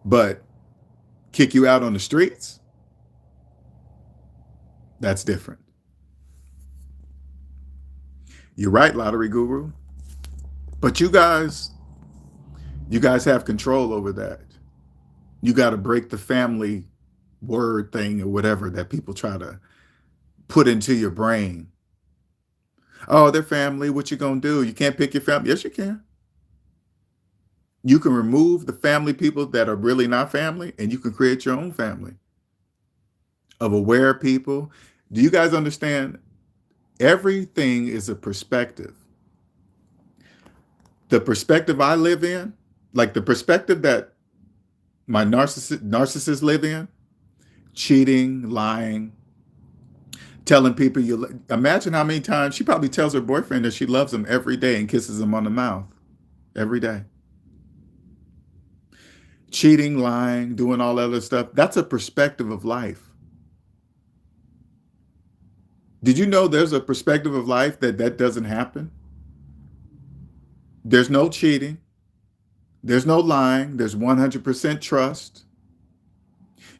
but kick you out on the streets, that's different. You're right, Lottery Guru. But you guys have control over that. You got to break the family word thing or whatever that people try to put into your brain. Oh, they're family. What you gonna do? You can't pick your family. Yes, you can. You can remove the family people that are really not family, and you can create your own family of aware people. Do you guys understand? Everything is a perspective. The perspective I live in, like the perspective that my narcissists live in, cheating, lying, telling people imagine how many times she probably tells her boyfriend that she loves him every day and kisses him on the mouth every day. Cheating, lying, doing all that other stuff. That's a perspective of life. Did you know there's a perspective of life that doesn't happen? There's no cheating. There's no lying. There's 100% trust.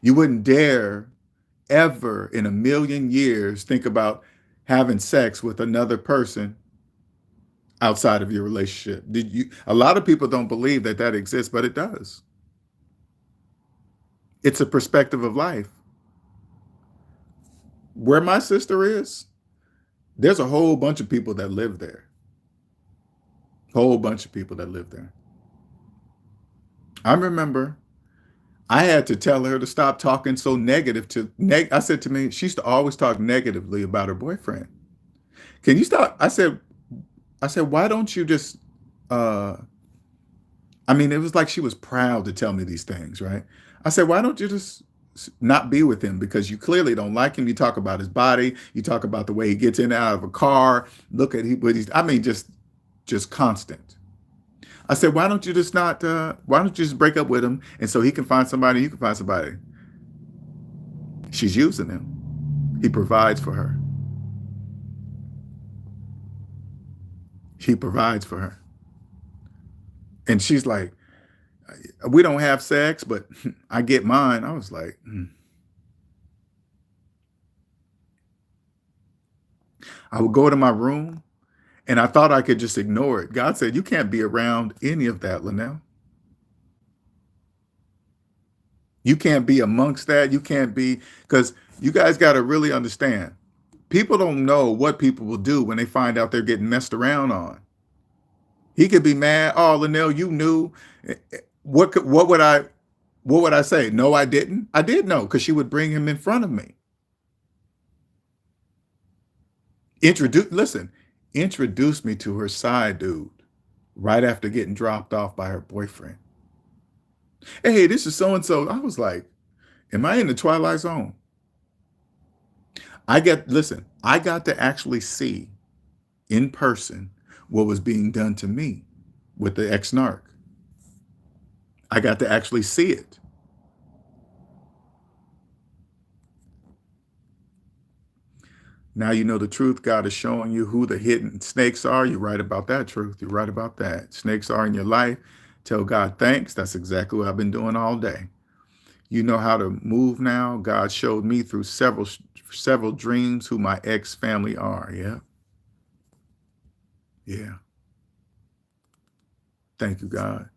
You wouldn't dare ever in a million years think about having sex with another person outside of your relationship. A lot of people don't believe that exists, but it does. It's a perspective of life. Where my sister is, there's a whole bunch of people that live there. Whole bunch of people that live there. I remember I had to tell her to stop talking so negative I said to me, she used to always talk negatively about her boyfriend. Can you stop? I said, why don't you just, it was like she was proud to tell me these things, right? I said, why don't you just not be with him? Because you clearly don't like him. You talk about his body. You talk about the way he gets in and out of a car. Look at just constant. I said, why don't you just break up with him and so he can find somebody, you can find somebody. She's using him. He provides for her. He provides for her. And she's like, we don't have sex, but I get mine. I was like, I would go to my room and I thought I could just ignore it. God said, you can't be around any of that, Linnell. You can't be amongst that. You can't be, because you guys got to really understand. People don't know what people will do when they find out they're getting messed around on. He could be mad. Oh, Linnell, you knew. What would I say? No, I didn't. I did know, because she would bring him in front of me. Introduce me to her side dude right after getting dropped off by her boyfriend. Hey, this is so-and-so. I was like, am I in the Twilight Zone? I got to actually see in person what was being done to me with the ex-narc. I got to actually see it. Now you know the truth. God is showing you who the hidden snakes are. You're right about that truth. You're right about that. Snakes are in your life. Tell God thanks. That's exactly what I've been doing all day. You know how to move now. God showed me through several dreams who my ex family are. Yeah. Yeah. Thank you, God.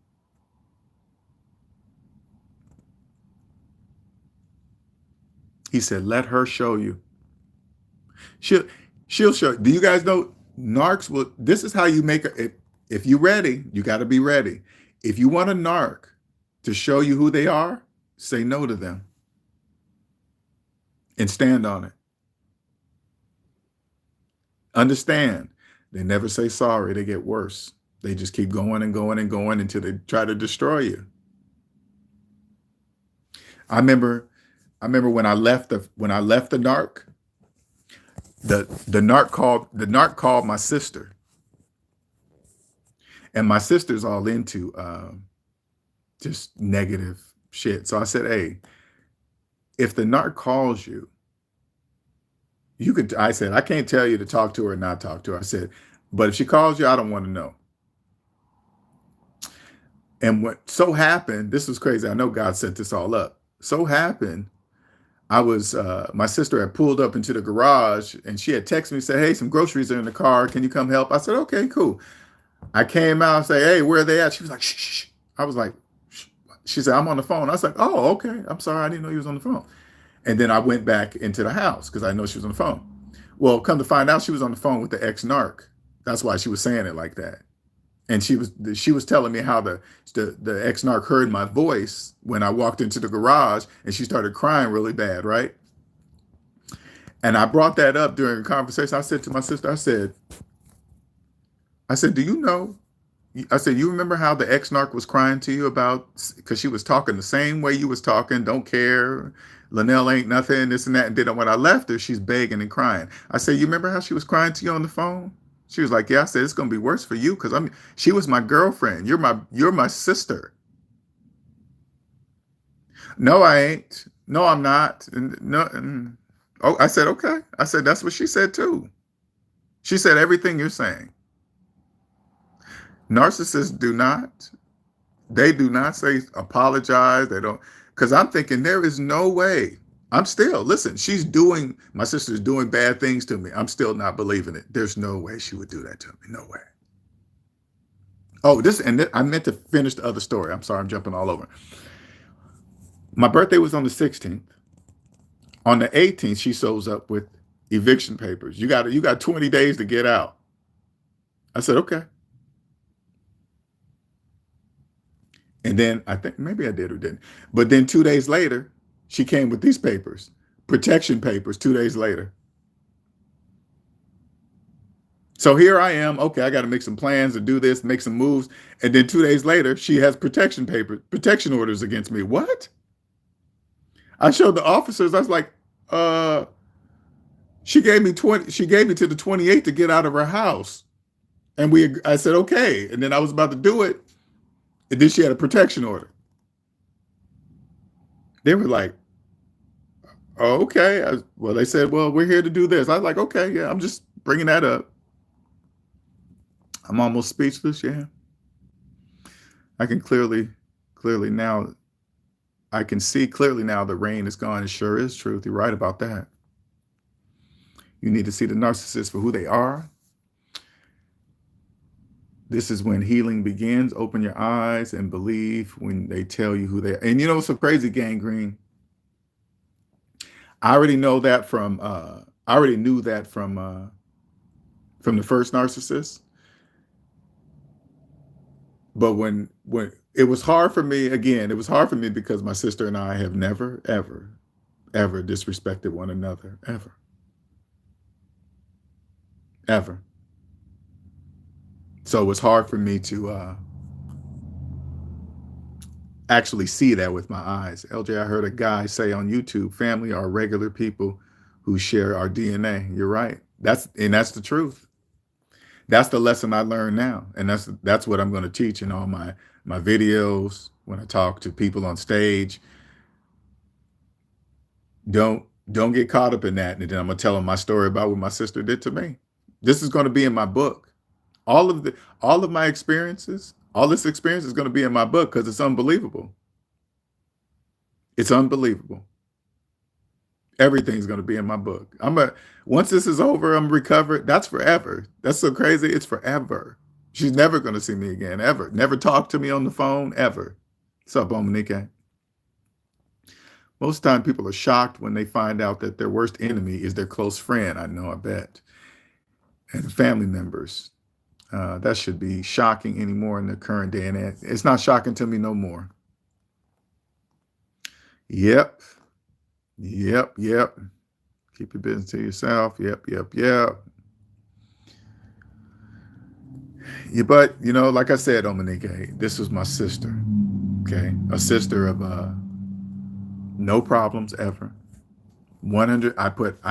He said, let her show you. She'll she'll show. Do you guys know narcs will this is how you make it. If you're ready, you got to be ready. If you want a narc to show you who they are, say no to them and stand on it. Understand, they never say sorry. They get worse. They just keep going and going and going until they try to destroy you. I remember I remember when I left the narc, the narc called my sister, and my sister's all into just negative shit. So I said, hey, if the narc calls you, you could, I said, I can't tell you to talk to her or not talk to her. I said, but if she calls you, I don't want to know. And what so happened, this was crazy. I know God set this all up. So happened, my sister had pulled up into the garage and she had texted me and said, hey, some groceries are in the car. Can you come help? I said, okay, cool. I came out and said, hey, where are they at? She was like, shh, shh, shh. I was like, shh. She said, I'm on the phone. I was like, oh, okay. I'm sorry. I didn't know you was on the phone. And then I went back into the house because I know she was on the phone. Well, come to find out, she was on the phone with the ex-narc. That's why she was saying it like that. And she was telling me how the ex-narc heard my voice when I walked into the garage, and she started crying really bad, right? And I brought that up during a conversation. I said to my sister, I said, do you know? I said, you remember how the ex-narc was crying to you about, because she was talking the same way you was talking, don't care, Linnell ain't nothing, this and that. And then when I left her, she's begging and crying. I said, you remember how she was crying to you on the phone? She was like, yeah. I said, it's gonna be worse for you because she was my girlfriend. You're my sister. No, I ain't. No, I'm not. No. Oh, I said, okay. I said, that's what she said too. She said everything you're saying. Narcissists do not. They do not say apologize. They don't. Because I'm thinking there is no way. I'm still, listen, my sister's doing bad things to me. I'm still not believing it. There's no way she would do that to me. No way. Oh, I meant to finish the other story. I'm sorry, I'm jumping all over. My birthday was on the 16th. On the 18th, she shows up with eviction papers. You got 20 days to get out. I said, okay. And then I think maybe I did or didn't. But then 2 days later, she came with these papers, protection papers, 2 days later. So here I am. Okay, I got to make some plans to do this, make some moves. And then 2 days later, she has protection orders against me. What? I showed the officers. I was like, she gave me to the 28th to get out of her house. And I said, okay. And then I was about to do it. And then she had a protection order. They were like, oh, okay. Well, they said, well, we're here to do this. I was like, okay, yeah, I'm just bringing that up. I'm almost speechless. Yeah. I can clearly now, I can see clearly now the rain is gone. It sure is truth. You're right about that. You need to see the narcissist for who they are. This is when healing begins. Open your eyes and believe when they tell you who they are. And you know what's so crazy, Gang Green? I already know that from I already knew that from the first narcissist. But when it was hard for me, again, it was hard for me because my sister and I have never, ever, ever disrespected one another. Ever. Ever. So it was hard for me to actually see that with my eyes. LJ, I heard a guy say on YouTube, family are regular people who share our DNA. You're right. That's the truth. That's the lesson I learned now. And that's what I'm going to teach in all my videos when I talk to people on stage. Don't Don't get caught up in that. And then I'm going to tell them my story about what my sister did to me. This is going to be in my book. All of my experiences, all this experience is going to be in my book because it's unbelievable. It's unbelievable. Everything's going to be in my book. Once this is over, I'm recovered. That's forever. That's so crazy. It's forever. She's never going to see me again, ever. Never talk to me on the phone, ever. What's up, Omanique? Most of the time, people are shocked when they find out that their worst enemy is their close friend. I know, I bet. And family members. That should be shocking anymore in the current day and age. It's not shocking to me no more. Yep. Yep. Keep your business to yourself. Yep. Yeah, but, like I said, Omanique, this was my sister. Okay. A sister of no problems ever. 100. I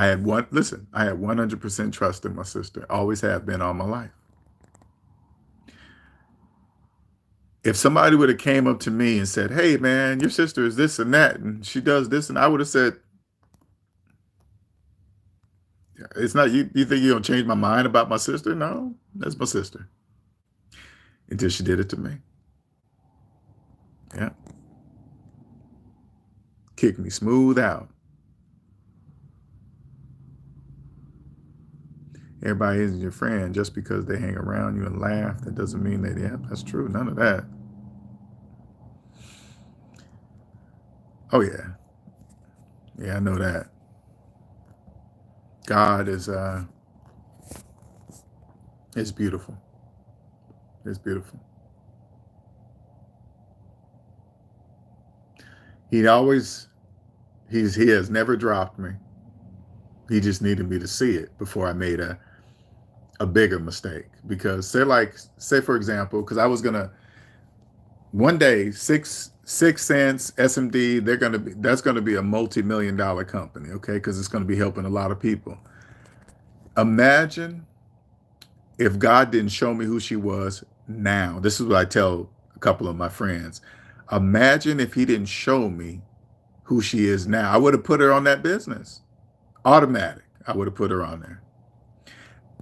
had 100% trust in my sister. Always have been all my life. If somebody would have came up to me and said, "Hey man, your sister is this and that, and she does this," and I would have said, "It's not you. You think you're gonna change my mind about my sister? No, that's my sister." Until she did it to me. Yeah. Kicked me smooth out. Everybody isn't your friend just because they hang around you and laugh. That doesn't mean that, yeah, that's true. None of that. Oh, yeah. Yeah, I know that. God is beautiful. It's beautiful. He has never dropped me. He just needed me to see it before I made a bigger mistake. Because say for example, because I was gonna one day 6ixthCents, SMD, that's gonna be a multi-million-dollar company, okay? Because it's gonna be helping a lot of people. Imagine if God didn't show me who she was now. This is what I tell a couple of my friends. Imagine if he didn't show me who she is now. I would have put her on that business. Automatic. I would have put her on there.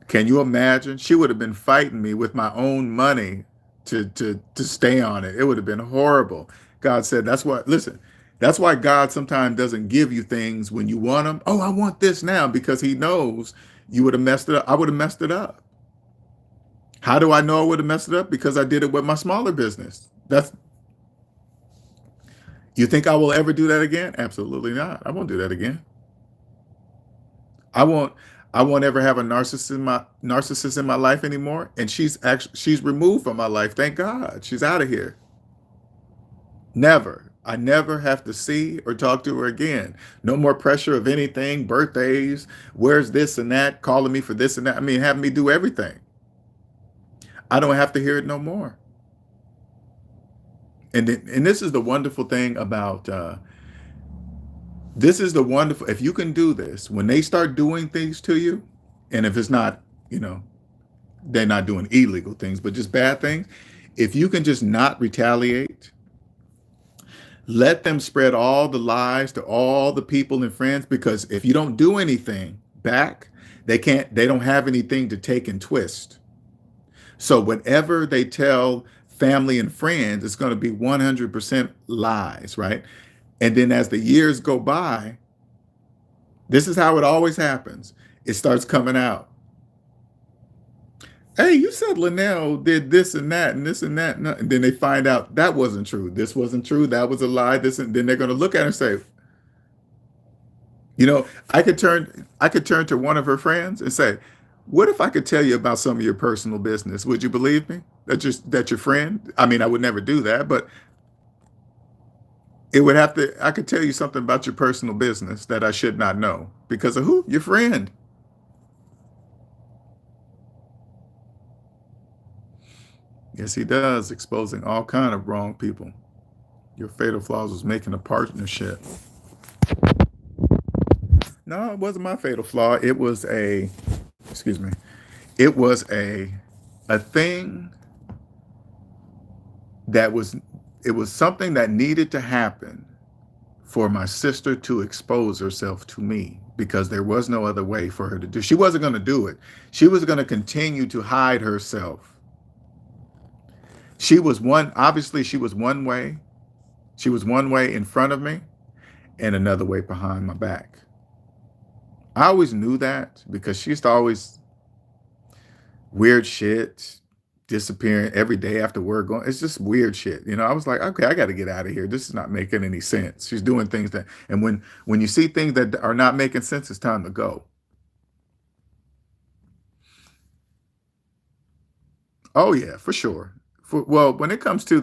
Can you imagine? She would have been fighting me with my own money to stay on it. It would have been horrible. God said, that's why God sometimes doesn't give you things when you want them. Oh, I want this now, because he knows you would have messed it up. I would have messed it up. How do I know I would have messed it up? Because I did it with my smaller business. You think I will ever do that again? Absolutely not. I won't do that again. I won't ever have a narcissist in my life anymore. And she's removed from my life. Thank God. She's out of here. Never. I never have to see or talk to her again. No more pressure of anything, birthdays, where's this and that, calling me for this and that. I mean, having me do everything. I don't have to hear it no more. And this is the wonderful thing about if you can do this, when they start doing things to you, and if it's not, they're not doing illegal things, but just bad things, if you can just not retaliate, let them spread all the lies to all the people and friends, because if you don't do anything back, they don't have anything to take and twist. So whatever they tell family and friends, it's going to be 100% lies, right? And then as the years go by, this is how it always happens. It starts coming out. Hey, you said Linnell did this and that and this and that. And then they find out that wasn't true. This wasn't true. That was a lie. Then they're going to look at her and say, I could turn to one of her friends and say, what if I could tell you about some of your personal business? Would you believe me? That your friend? I mean, I would never do that, but I could tell you something about your personal business that I should not know because of who? Your friend. Yes, he does, exposing all kind of wrong people. Your fatal flaws was making a partnership. No, it wasn't my fatal flaw. It was excuse me. It was a thing it was something that needed to happen for my sister to expose herself to me because there was no other way for her to do. She wasn't going to do it. She was going to continue to hide herself. Obviously she was one way. She was one way in front of me and another way behind my back. I always knew that because she used to always weird shit, disappearing every day after work. Going, it's just weird shit. I was like, okay, I got to get out of here. This is not making any sense. She's doing things and when you see things that are not making sense, it's time to go. Oh yeah, for sure. Well, when it comes to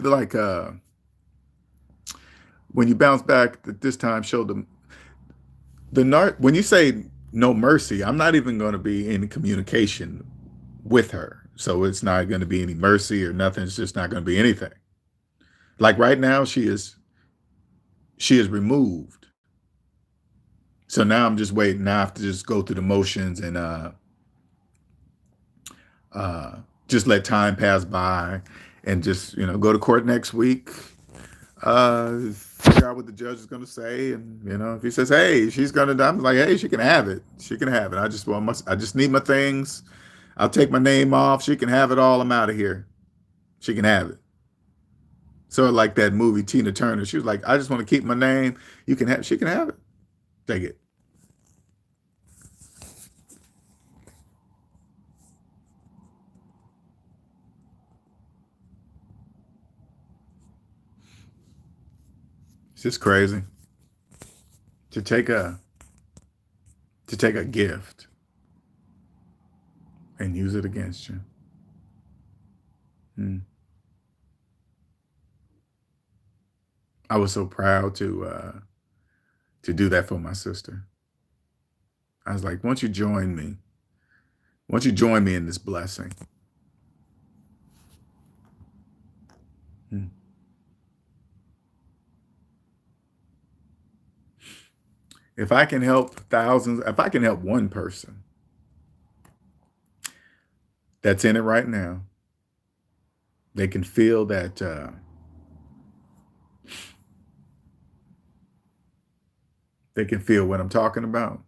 when you bounce back this time, show them when you say no mercy, I'm not even going to be in communication with her. So it's not going to be any mercy or nothing. It's just not going to be anything. Like right now, she is removed. So now I'm just waiting. Now I have to just go through the motions and just let time pass by and just, go to court next week. Figure out what the judge is going to say. And, if he says, hey, she's going to die, I'm like, hey, she can have it. She can have it. I just need my things. I'll take my name off. She can have it all. I'm out of here. She can have it. So like that movie, Tina Turner, she was like, I just want to keep my name. She can have it. Take it. It's just crazy to take a gift and use it against you. Hmm. I was so proud to do that for my sister. I was like, once you join me in this blessing. Hmm. If I can help thousands, if I can help one person that's in it right now, they can feel that they can feel what I'm talking about.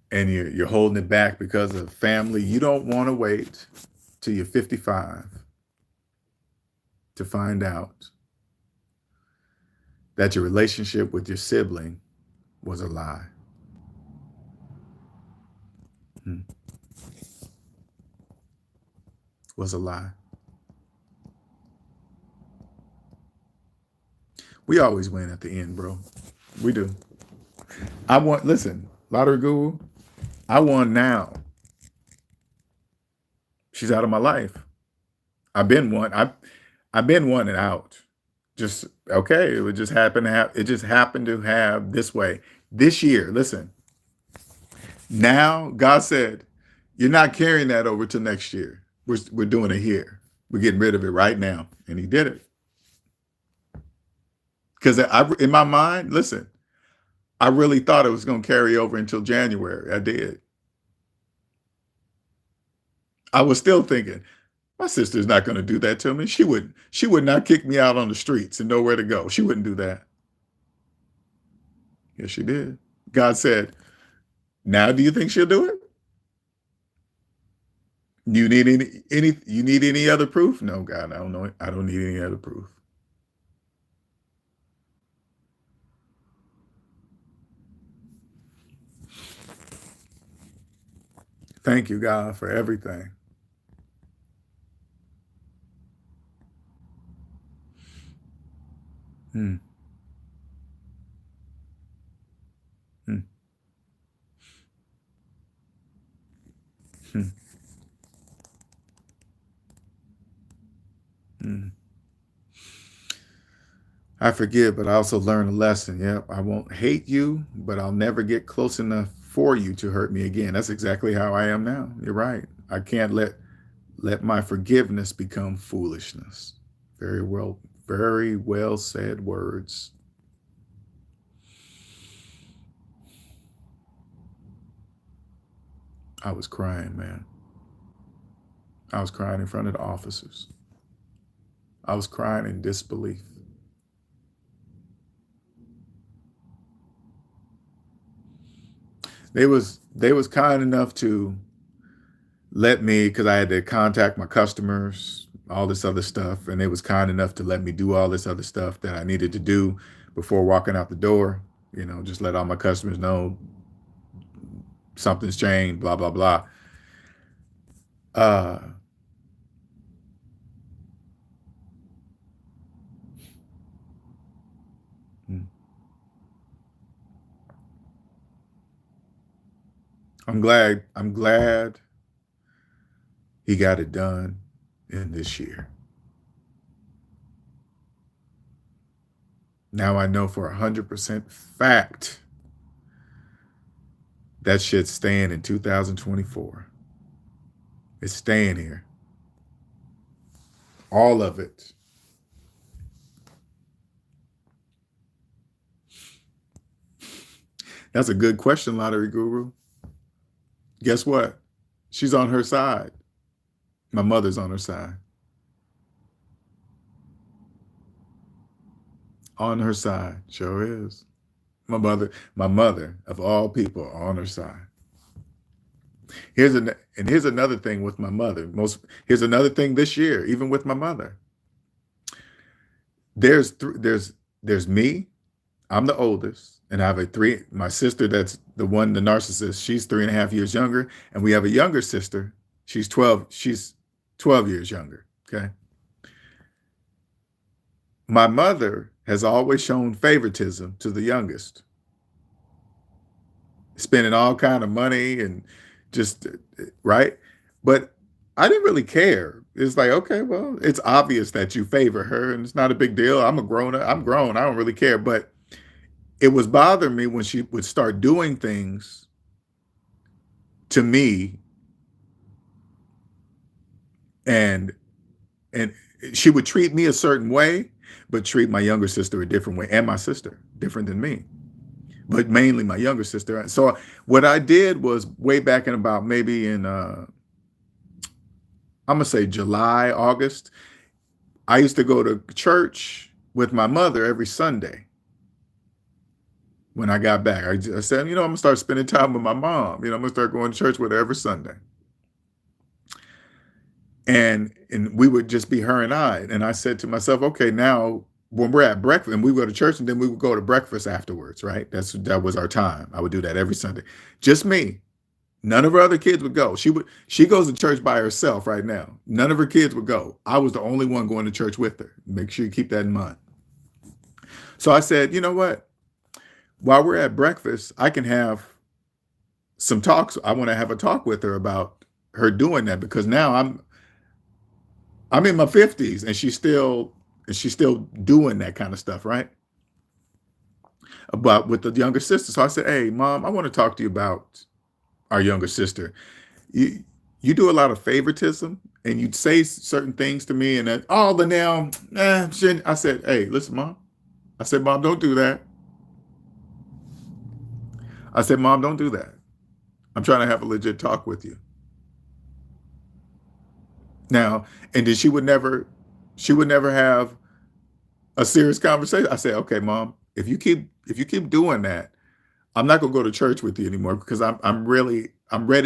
And you're holding it back because of family. You don't want to wait till you're 55 to find out that your relationship with your sibling was a lie. Hmm. Was a lie. We always win at the end, bro. We do. Listen, Lottery Guru, I won now. She's out of my life. I've been one. I've been one and out. Just okay. It would just happen to have. It just happened to have this way this year. Listen, now God said, "You're not carrying that over to next year. We're doing it here. We're getting rid of it right now." And He did it because in my mind, listen, I really thought it was going to carry over until January. I did. I was still thinking, my sister's not going to do that to me. She wouldn't. She would not kick me out on the streets and nowhere to go. She wouldn't do that. Yes, she did. God said, now do you think she'll do it? You need you need any other proof? No, God, I don't know. I don't need any other proof. Thank you, God, for everything. Hmm. Hmm. Hmm. Hmm. I forgive, but I also learn a lesson. Yep, I won't hate you, but I'll never get close enough for you to hurt me again. That's exactly how I am now. You're right. I can't let my forgiveness become foolishness. Very well said words. I was crying, man. I was crying in front of the officers. I was crying in disbelief. They was kind enough to let me, because I had to contact my customers, all this other stuff, and they was kind enough to let me do all this other stuff that I needed to do before walking out the door. Just let all my customers know something's changed, blah blah blah. Uh, I'm glad. I'm glad he got it done in this year. Now I know for 100% fact that shit's staying in 2024. It's staying here. All of it. That's a good question, Lottery Guru. Guess what? She's on her side. My mother's on her side. On her side. Sure is. My mother of all people, on her side. Here's another thing with my mother. Here's another thing this year, even with my mother. There's me. I'm the oldest, and I have my sister that's the narcissist. She's 3.5 years younger, and we have a younger sister. She's 12 years younger. Okay. My mother has always shown favoritism to the youngest, spending all kind of money and just right. But I didn't really care. It's like, okay, well, it's obvious that you favor her, and it's not a big deal. I'm grown. I don't really care. But it was bothering me when she would start doing things to me, and and she would treat me a certain way, but treat my younger sister a different way, and my sister different than me, but mainly my younger sister. So what I did was, way back in about maybe in I'm gonna say July, August, I used to go to church with my mother every Sunday. When I got back, I said, I'm gonna start spending time with my mom. I'm gonna start going to church with her every Sunday. And we would just be her and I. And I said to myself, okay, now when we're at breakfast, and we would go to church, and then we would go to breakfast afterwards, right? That was our time. I would do that every Sunday. Just me. None of her other kids would go. She goes to church by herself right now. None of her kids would go. I was the only one going to church with her. Make sure you keep that in mind. So I said, you know what? While we're at breakfast, I can have some talks. I want to have a talk with her about her doing that, because now I'm in my 50s, and she's still doing that kind of stuff, right? But with the younger sister. So I said, hey, Mom, I want to talk to you about our younger sister. You do a lot of favoritism, and you'd say certain things to me, and then all the now, I said, hey, listen, Mom. I said, Mom, don't do that. I said, Mom, don't do that. I'm trying to have a legit talk with you. Now, and then she would never have a serious conversation. I said, okay, Mom, if you keep doing that, I'm not gonna go to church with you anymore, because I'm ready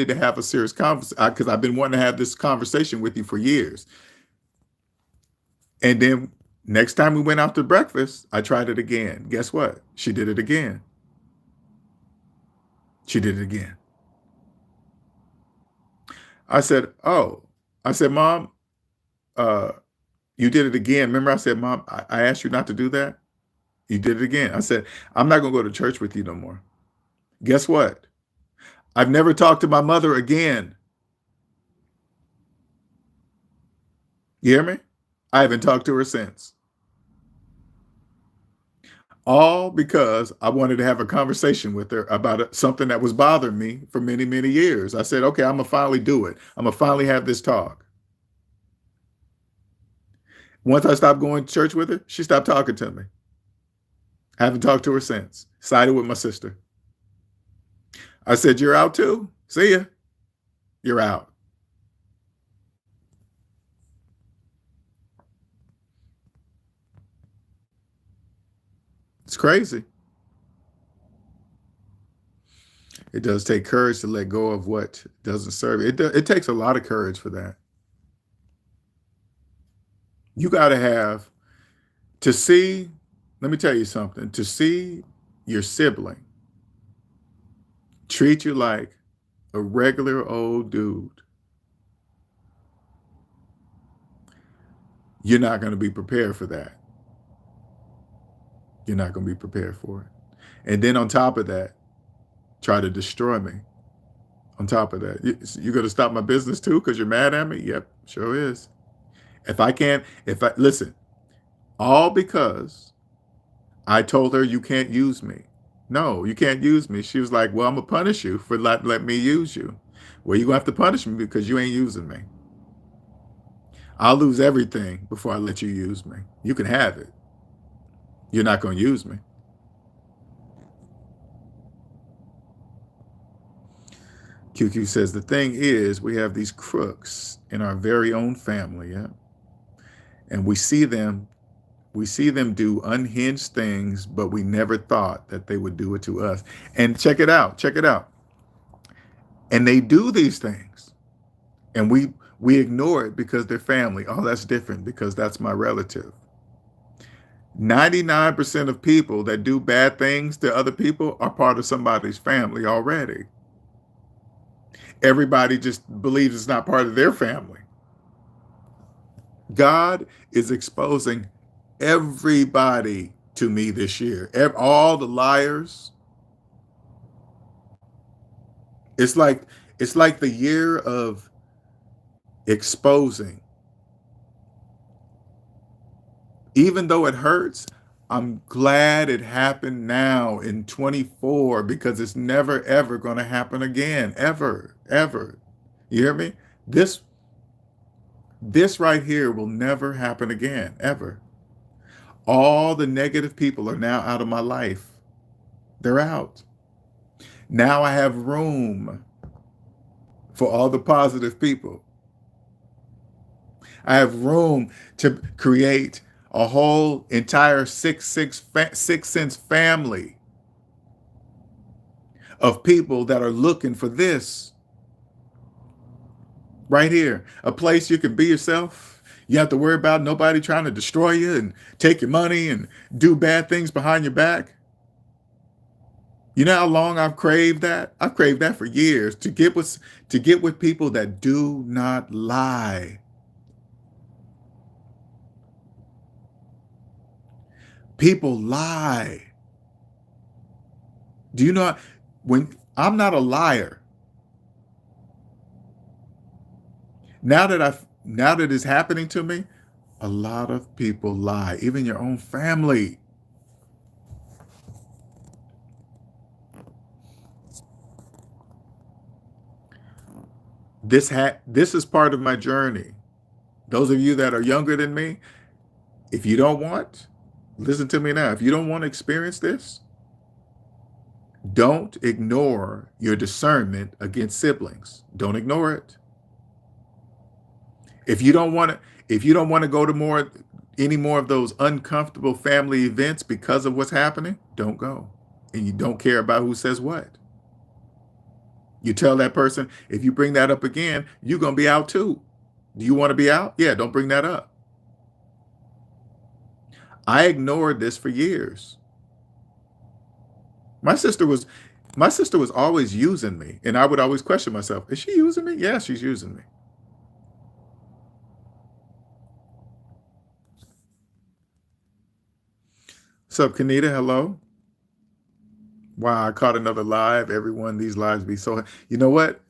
to have a serious conversation, because I've been wanting to have this conversation with you for years. And then next time we went out to breakfast, I tried it again. Guess what? She did it again. She did it again. I said, oh, I said, Mom, uh, you did it again. Remember, I said, Mom, I asked you not to do that. You did it again. I said, I'm not going to go to church with you no more. Guess what? I've never talked to my mother again. You hear me? I haven't talked to her since. All because I wanted to have a conversation with her about something that was bothering me for many, many years. I said, okay, I'm going to finally do it. I'm going to finally have this talk. Once I stopped going to church with her, she stopped talking to me. I haven't talked to her since. Sided with my sister. I said, you're out too? See ya. You're out. It's crazy. It does take courage to let go of what doesn't serve you. It takes a lot of courage for that. You got to have to see, let me tell you something, to see your sibling treat you like a regular old dude, you're not going to be prepared for that. You're not going to be prepared for it. And then on top of that, try to destroy me. On top of that, you're going to stop my business too because you're mad at me? Yep, sure is. Listen, all because I told her you can't use me. No, you can't use me. She was like, well, I'm going to punish you for let me use you. Well, you're going to have to punish me because you ain't using me. I'll lose everything before I let you use me. You can have it. You're not going to use me. QQ says, the thing is, we have these crooks in our very own family, yeah? And we see them do unhinged things, but we never thought that they would do it to us. And check it out. And they do these things. And we ignore it because they're family. Oh, that's different because that's my relative. 99% of people that do bad things to other people are part of somebody's family already. Everybody just believes it's not part of their family. God is exposing everybody to me this year. All the liars. It's like the year of exposing. Even though it hurts, I'm glad it happened now in 24 because it's never, ever going to happen again. Ever, ever. You hear me? This right here will never happen again, ever. All the negative people are now out of my life. They're out. Now I have room for all the positive people. I have room to create a whole entire 6ixthCents family of people that are looking for this right here. A place you can be yourself. You have to worry about nobody trying to destroy you and take your money and do bad things behind your back. You know how long I've craved that? I've craved that for years, to get with people that do not lie. People lie. Do you know when I'm not a liar? Now that it's happening to me, a lot of people lie, even your own family. This is part of my journey. Those of you that are younger than me, if you don't want, listen to me now. If you don't want to experience this, don't ignore your discernment against siblings. Don't ignore it. If you don't want to go to any more of those uncomfortable family events because of what's happening, don't go. And you don't care about who says what. You tell that person, if you bring that up again, you're going to be out too. Do you want to be out? Yeah, don't bring that up. I ignored this for years. My sister was always using me, and I would always question myself, is she using me? Yeah, she's using me. What's up, Kanita? Hello. Wow, I caught another live. Everyone, these lives be so. You know what?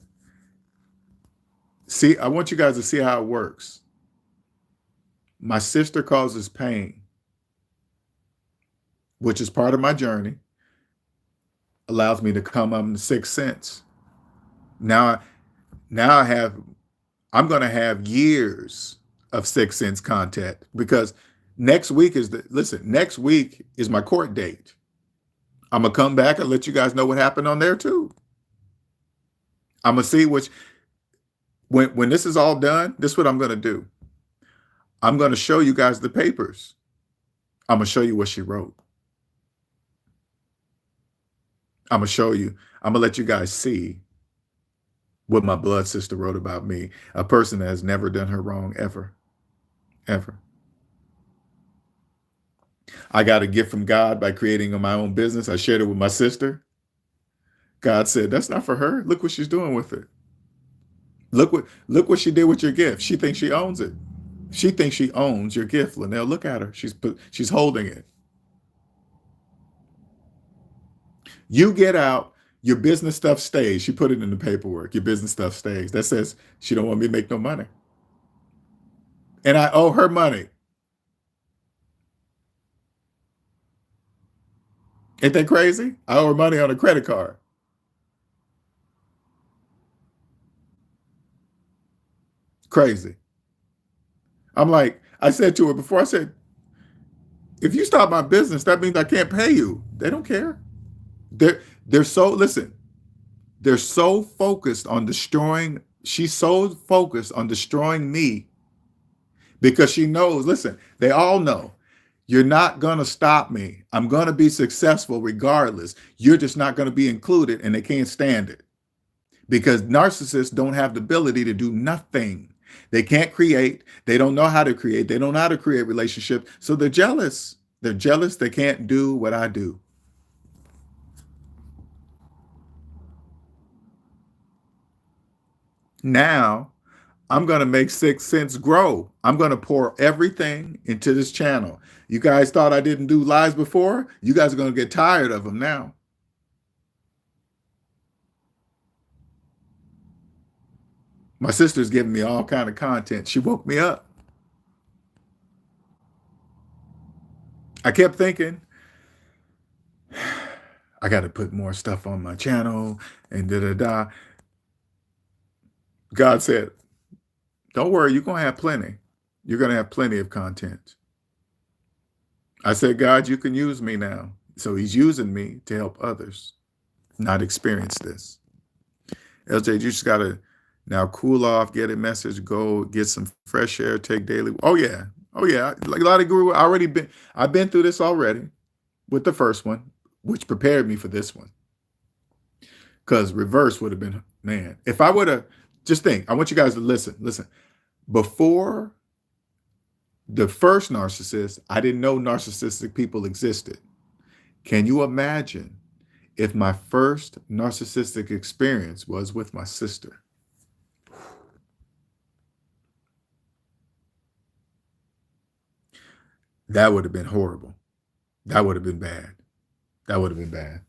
See, I want you guys to see how it works. My sister causes pain, which is part of my journey, allows me to come up in the 6ixthCents. Now I'm going to have years of 6ixthCents content because next week is my court date. I'm going to come back and let you guys know what happened on there too. I'm going to see when this is all done, this is what I'm going to do. I'm going to show you guys the papers. I'm going to show you what she wrote. I'm gonna show you. I'm gonna let you guys see what my blood sister wrote about me, a person that has never done her wrong ever, ever. I got a gift from God by creating my own business. I shared it with my sister. God said, "That's not for her. Look what she's doing with it. Look what she did with your gift. She thinks she owns it. She thinks she owns your gift, Linnell. Look at her. She's holding it. You get out, your business stuff stays. She put it in the paperwork. Your business stuff stays. That says she don't want me to make no money. And I owe her money. Ain't that crazy? I owe her money on a credit card. Crazy. I'm like, I said to her before, I said, if you stop my business, that means I can't pay you. They don't care. They're so listen, they're so focused on destroying, she's so focused on destroying me because she knows, listen, they all know you're not going to stop me. I'm going to be successful regardless. You're just not going to be included, and they can't stand it because narcissists don't have the ability to do nothing. They can't create. They don't know how to create. They don't know how to create relationships. So they're jealous. They're jealous. They can't do what I do. Now, I'm going to make 6ixthCents grow. I'm going to pour everything into this channel. You guys thought I didn't do lives before? You guys are going to get tired of them now. My sister's giving me all kind of content. She woke me up. I kept thinking, I got to put more stuff on my channel and da-da-da. God said, don't worry, you're going to have plenty. You're going to have plenty of content. I said, God, you can use me now. So he's using me to help others not experience this. LJ, you just got to now cool off, get a message, go get some fresh air, take daily. Oh, yeah. Oh, yeah. Like a lot of guru, I've been through this already with the first one, which prepared me for this one. Because reverse would have been, man, if I would have, just think, I want you guys to listen. Before the first narcissist, I didn't know narcissistic people existed. Can you imagine if my first narcissistic experience was with my sister? That would have been horrible. That would have been bad. That would have been bad.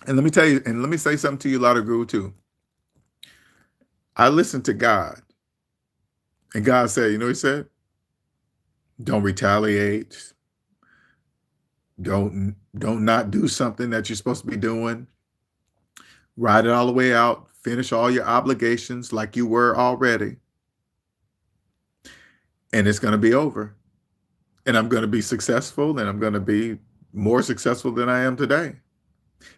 And let me tell you, and let me say something to you, Lotta Guru, too. I listened to God. And God said, you know what he said? Don't retaliate. Don't not do something that you're supposed to be doing. Ride it all the way out. Finish all your obligations like you were already. And it's going to be over. And I'm going to be successful, and I'm going to be more successful than I am today.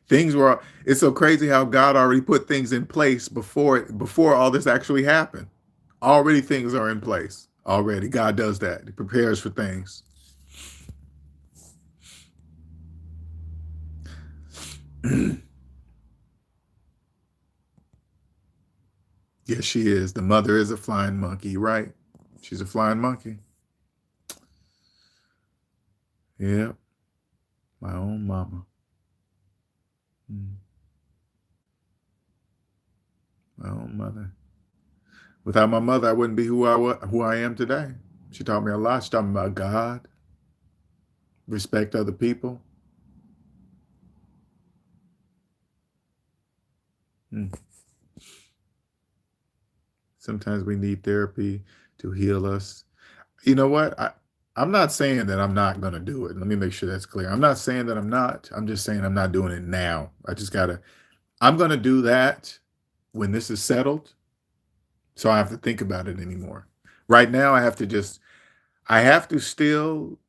It's so crazy how God already put things in place before all this actually happened. Already things are in place. Already. God does that. He prepares for things. Yes, she is. The mother is a flying monkey, right? She's a flying monkey. Yeah. My own mama. My own mother. Without my mother, I wouldn't be who I am today. She taught me a lot. She taught me about God, respect other people. Sometimes we need therapy to heal us. You know what? I'm not saying that I'm not going to do it. Let me make sure that's clear. I'm not saying that I'm not. I'm just saying I'm not doing it now. I'm going to do that when this is settled. So I have to think about it anymore. Right now, I have to still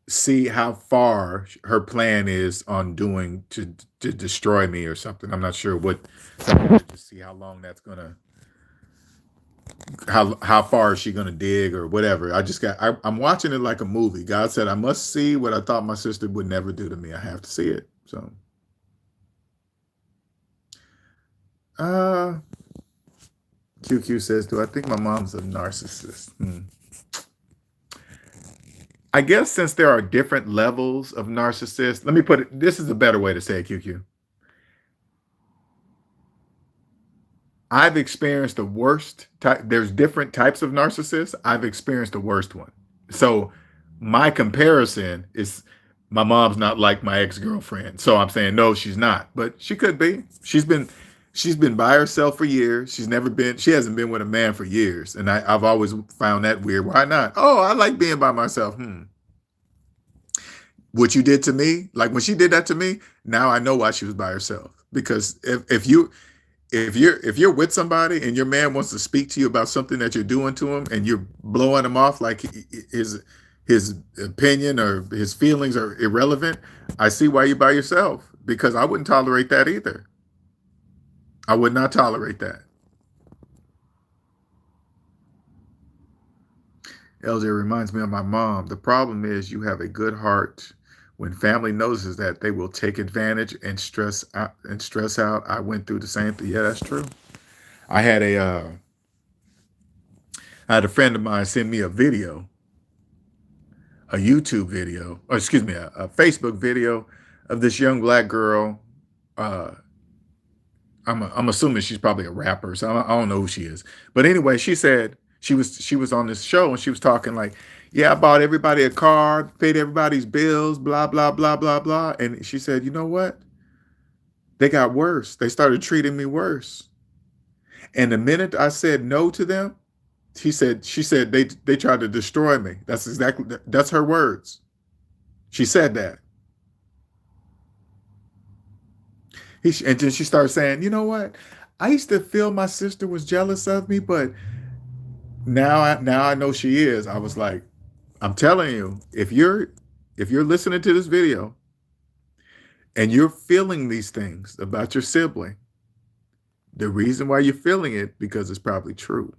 see how far her plan is on doing to destroy me or something. I'm not sure what, to see how long that's going to how far is she gonna dig or whatever. I'm watching it like a movie. God said I must see what I thought my sister would never do to me. I have to see it. So uh QQ says, do I think my mom's a narcissist? I guess since there are different levels of narcissists, let me put it, this is a better way to say it, QQ. I've experienced the worst type. There's different types of narcissists. I've experienced the worst one. So my comparison is my mom's not like my ex-girlfriend. So I'm saying no, she's not, but she could be. She's been by herself for years. She hasn't been with a man for years. And I've always found that weird. Why not? Oh, I like being by myself. What you did to me, like when she did that to me, now I know why she was by herself. Because if you're with somebody and your man wants to speak to you about something that you're doing to him and you're blowing him off like his opinion or his feelings are irrelevant, I see why you're by yourself, because I wouldn't tolerate that either. I would not tolerate that. LJ reminds me of my mom. The problem is you have a good heart. When family notices that, they will take advantage and stress out. I went through the same thing. Yeah, that's true. I had a friend of mine send me a video, a YouTube video, or excuse me, a Facebook video of this young black girl. Uh, I'm assuming she's probably a rapper, so I don't know who she is. But anyway, she said she was on this show and she was talking like, yeah, I bought everybody a car, paid everybody's bills, blah blah blah blah blah. And she said, you know what? They got worse. They started treating me worse. And the minute I said no to them, she said they tried to destroy me. That's her words. She said that. And then she started saying, you know what? I used to feel my sister was jealous of me, but now I know she is. I was like, I'm telling you, if you're listening to this video and you're feeling these things about your sibling, the reason why you're feeling it because it's probably true.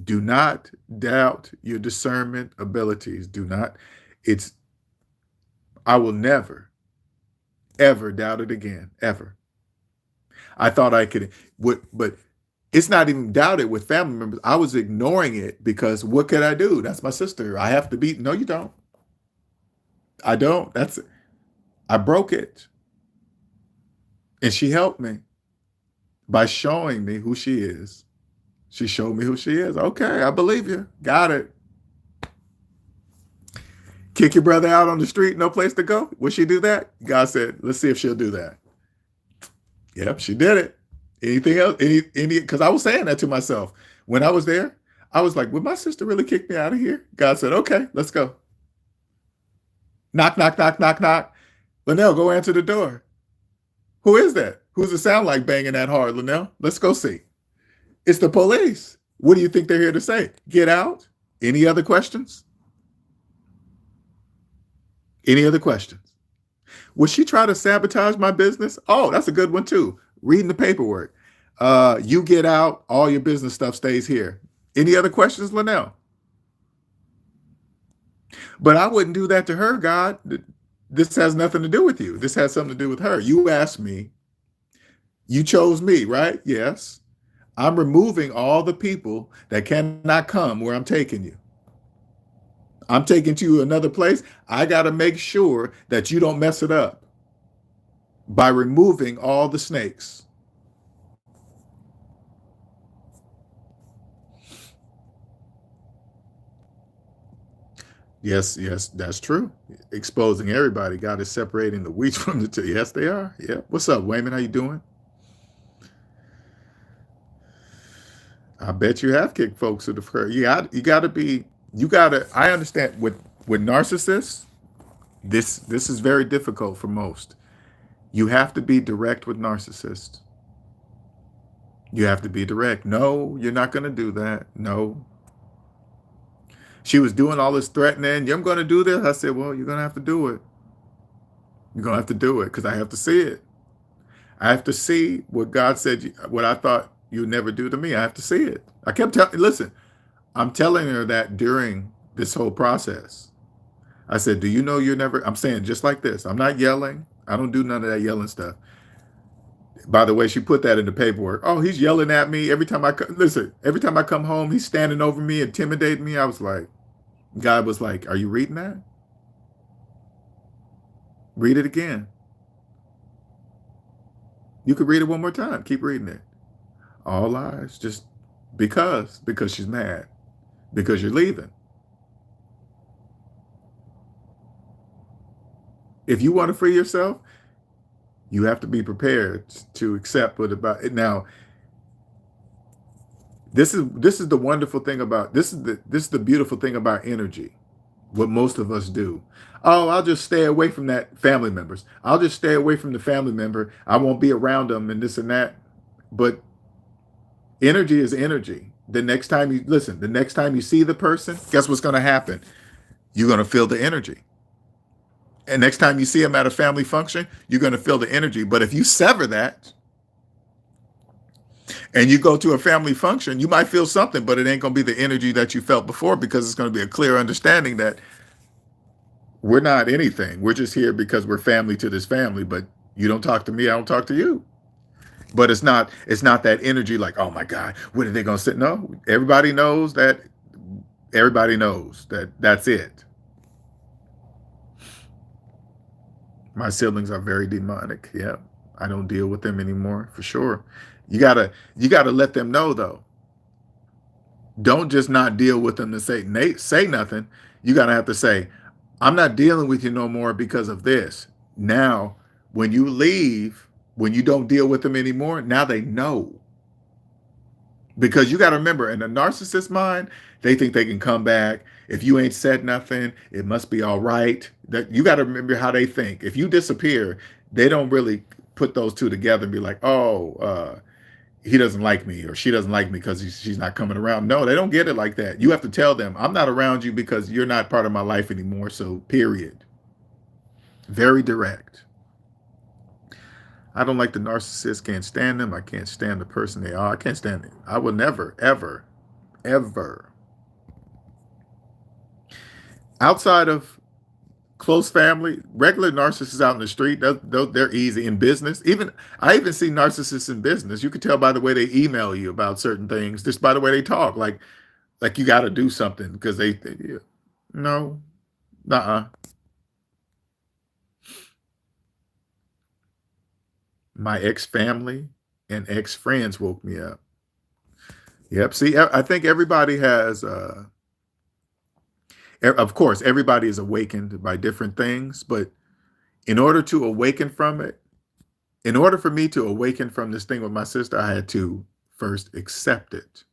Do not doubt your discernment abilities. Do not. It's I will never ever doubt it again, ever. I thought I could, but it's not even doubted with family members. I was ignoring it because what could I do? That's my sister. I have to be. No, you don't. I don't. I broke it. And she helped me by showing me who she is. She showed me who she is. Okay, I believe you. Got it. Kick your brother out on the street, no place to go. Would she do that? God said, let's see if she'll do that. Yep, she did it. Anything else? Because I was saying that to myself. When I was there, I was like, would my sister really kick me out of here? God said, okay, let's go. Knock, knock, knock, knock, knock. Linnell, go answer the door. Who is that? Who's it sound like banging that hard, Linnell? Let's go see. It's the police. What do you think they're here to say? Get out? Any other questions? Any other questions? Would she try to sabotage my business? Oh, that's a good one too. Reading the paperwork. You get out, all your business stuff stays here. Any other questions, Linnell? But I wouldn't do that to her, God. This has nothing to do with you. This has something to do with her. You asked me. You chose me, right? Yes. I'm removing all the people that cannot come where I'm taking you. I'm taking you to another place. I got to make sure that you don't mess it up by removing all the snakes. Yes, yes, that's true. Exposing everybody. God is separating the wheat from the tares. Yes, they are. Yeah. What's up, Wayman? How you doing? I bet you have kicked folks to the curb. You gotta. I understand with narcissists. This is very difficult for most. You have to be direct with narcissists. You have to be direct. No, you're not going to do that. No. She was doing all this threatening. I'm going to do this. I said, well, you're going to have to do it. You're going to have to do it because I have to see it. I have to see what God said, what I thought you never do to me. I have to see it. I kept telling, listen, I'm telling her that during this whole process. I said, do you know you're never, I'm saying just like this. I'm not yelling. I don't do none of that yelling stuff. By the way, she put that in the paperwork. Oh, he's yelling at me every time listen, every time I come home, he's standing over me, intimidating me. I was like, God was like, are you reading that? Read it again. You could read it one more time. Keep reading it. All lies. Just because she's mad. Because you're leaving. If you want to free yourself, you have to be prepared to accept what about it. Now, this is the wonderful thing about this is the beautiful thing about energy. What most of us do. Oh, I'll just stay away from that family members. I'll just stay away from the family member. I won't be around them and this and that. But energy is energy. The next time you see the person, guess what's going to happen? You're going to feel the energy. And next time you see them at a family function, you're going to feel the energy. But if you sever that and you go to a family function, you might feel something, but it ain't going to be the energy that you felt before, because it's going to be a clear understanding that we're not anything. We're just here because we're family to this family, but you don't talk to me, I don't talk to you. But it's not that energy like, oh my God, when are they going to sit? No, everybody knows that that's it. My siblings are very demonic. Yeah. I don't deal with them anymore, for sure. You gotta let them know though. Don't just not deal with them to say nothing. You gotta have to say, I'm not dealing with you no more because of this. Now, when you leave, when you don't deal with them anymore, now they know. Because you got to remember, in a narcissist mind, they think they can come back. If you ain't said nothing, it must be all right. That you got to remember how they think. If you disappear, they don't really put those two together and be like, oh, he doesn't like me or she doesn't like me because she's not coming around. No, they don't get it like that. You have to tell them, I'm not around you because you're not part of my life anymore. So, period. Very direct. I don't like the narcissist. Can't stand them. I can't stand the person they are. I can't stand it. I will never, ever, ever. Outside of close family, regular narcissists out in the street, they're easy in business. I even see narcissists in business. You can tell by the way they email you about certain things, just by the way they talk. Like you got to do something because yeah. No, uh-uh. My ex-family and ex-friends woke me up. Yep. See, I think everybody has, of course, everybody is awakened by different things, but in order to awaken from it, in order for me to awaken from this thing with my sister, I had to first accept it.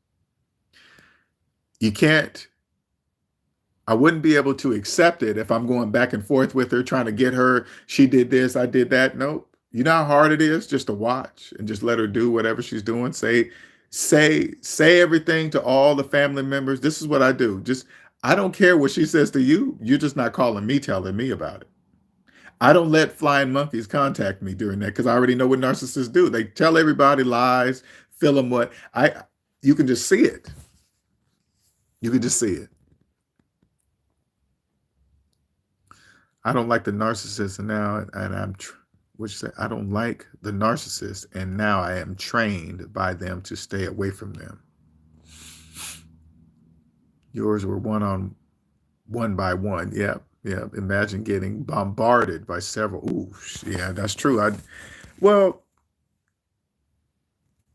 You can't, I wouldn't be able to accept it if I'm going back and forth with her, trying to get her. She did this, I did that. Nope. You know how hard it is just to watch and just let her do whatever she's doing. Say everything to all the family members. This is what I do. Just, I don't care what she says to you. You're just not calling me, telling me about it. I don't let flying monkeys contact me during that because I already know what narcissists do. They tell everybody lies, fill them what you can just see it. You can just see it. I don't like the narcissist, and now, and I don't like the narcissist, and now I am trained by them to stay away from them. Yours were one by one. Yep. Yeah. Imagine getting bombarded by several. Ooh, yeah, that's true. Well,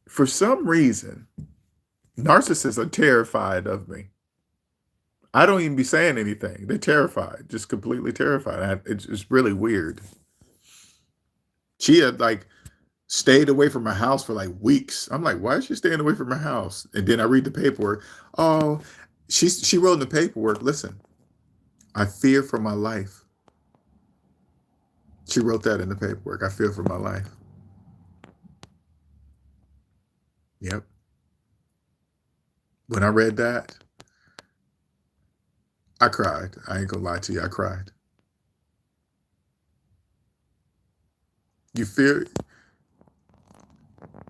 for some reason, narcissists are terrified of me. I don't even be saying anything. They're terrified, just completely terrified. It's really weird. She had like stayed away from my house for like weeks. I'm like, why is she staying away from my house? And then I read the paperwork. Oh, she wrote in the paperwork, listen, I fear for my life. She wrote that in the paperwork. I fear for my life. Yep. When I read that, I cried. I ain't gonna lie to you. I cried. You fear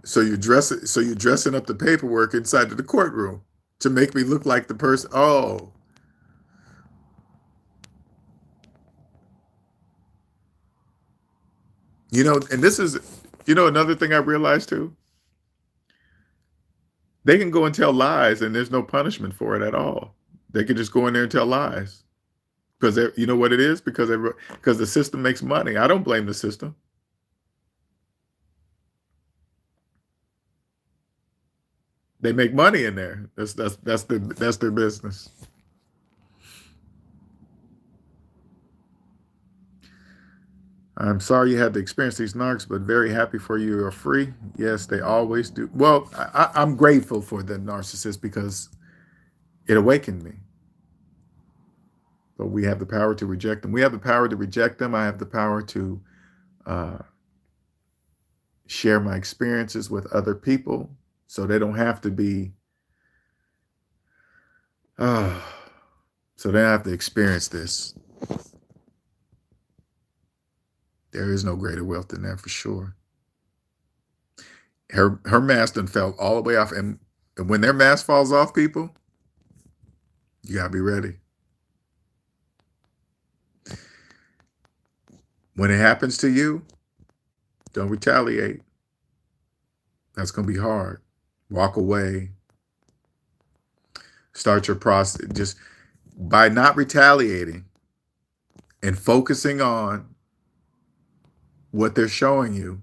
So you're dressing up the paperwork inside of the courtroom to make me look like the person. Oh, and this is, another thing I realized too. They can go and tell lies, and there's no punishment for it at all. They can just go in there and tell lies because you know what it is, because the system makes money. I don't blame the system. They make money in there. That's their business. I'm sorry you had to experience these narcs, but very happy for you are free. Yes, they always do. Well, I'm grateful for the narcissist because it awakened me. But we have the power to reject them. We have the power to reject them. I have the power to uh, share my experiences with other people so they don't have to be, uh, so they don't have to experience this. There is no greater wealth than that for sure. Her mask done fell all the way off. And when their mask falls off, people, you gotta be ready. When it happens to you, don't retaliate. That's gonna be hard. Walk away. Start your process. Just by not retaliating and focusing on what they're showing you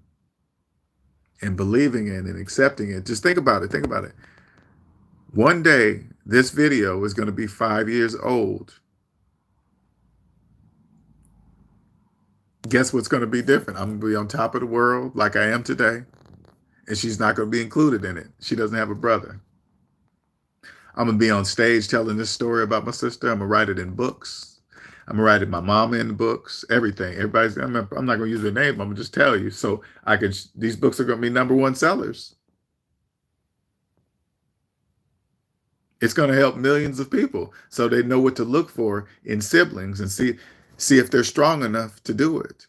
and believing in and accepting it. Just think about it. Think about it. One day, this video is going to be 5 years old. Guess what's going to be different? I'm going to be on top of the world like I am today, and she's not going to be included in it. She doesn't have a brother. I'm going to be on stage telling this story about my sister. I'm going to write it in books. I'm going to write it my mama in the books, everything. I'm not going to use their name. I'm going to just tell you. So these books are going to be #1 sellers. It's going to help millions of people so they know what to look for in siblings and see if they're strong enough to do it.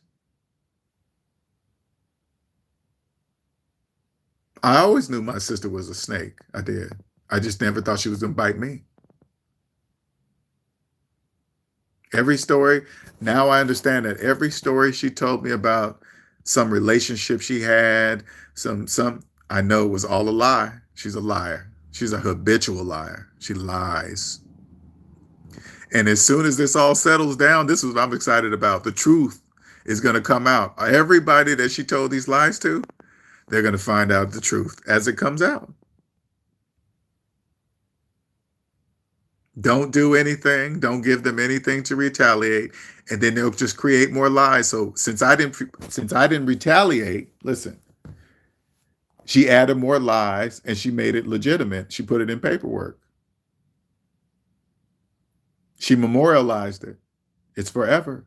I always knew my sister was a snake. I did. I just never thought she was going to bite me. Every story, now I understand that every story she told me about some relationship she had, I know was all a lie. She's a liar. She's a habitual liar. She lies. And as soon as this all settles down, this is what I'm excited about. The truth is going to come out. Everybody that she told these lies to, they're going to find out the truth as it comes out. Don't do anything. Don't give them anything to retaliate, and then they'll just create more lies. So since I didn't retaliate, listen, she added more lies and she made it legitimate. She put it in paperwork. She memorialized it. It's forever.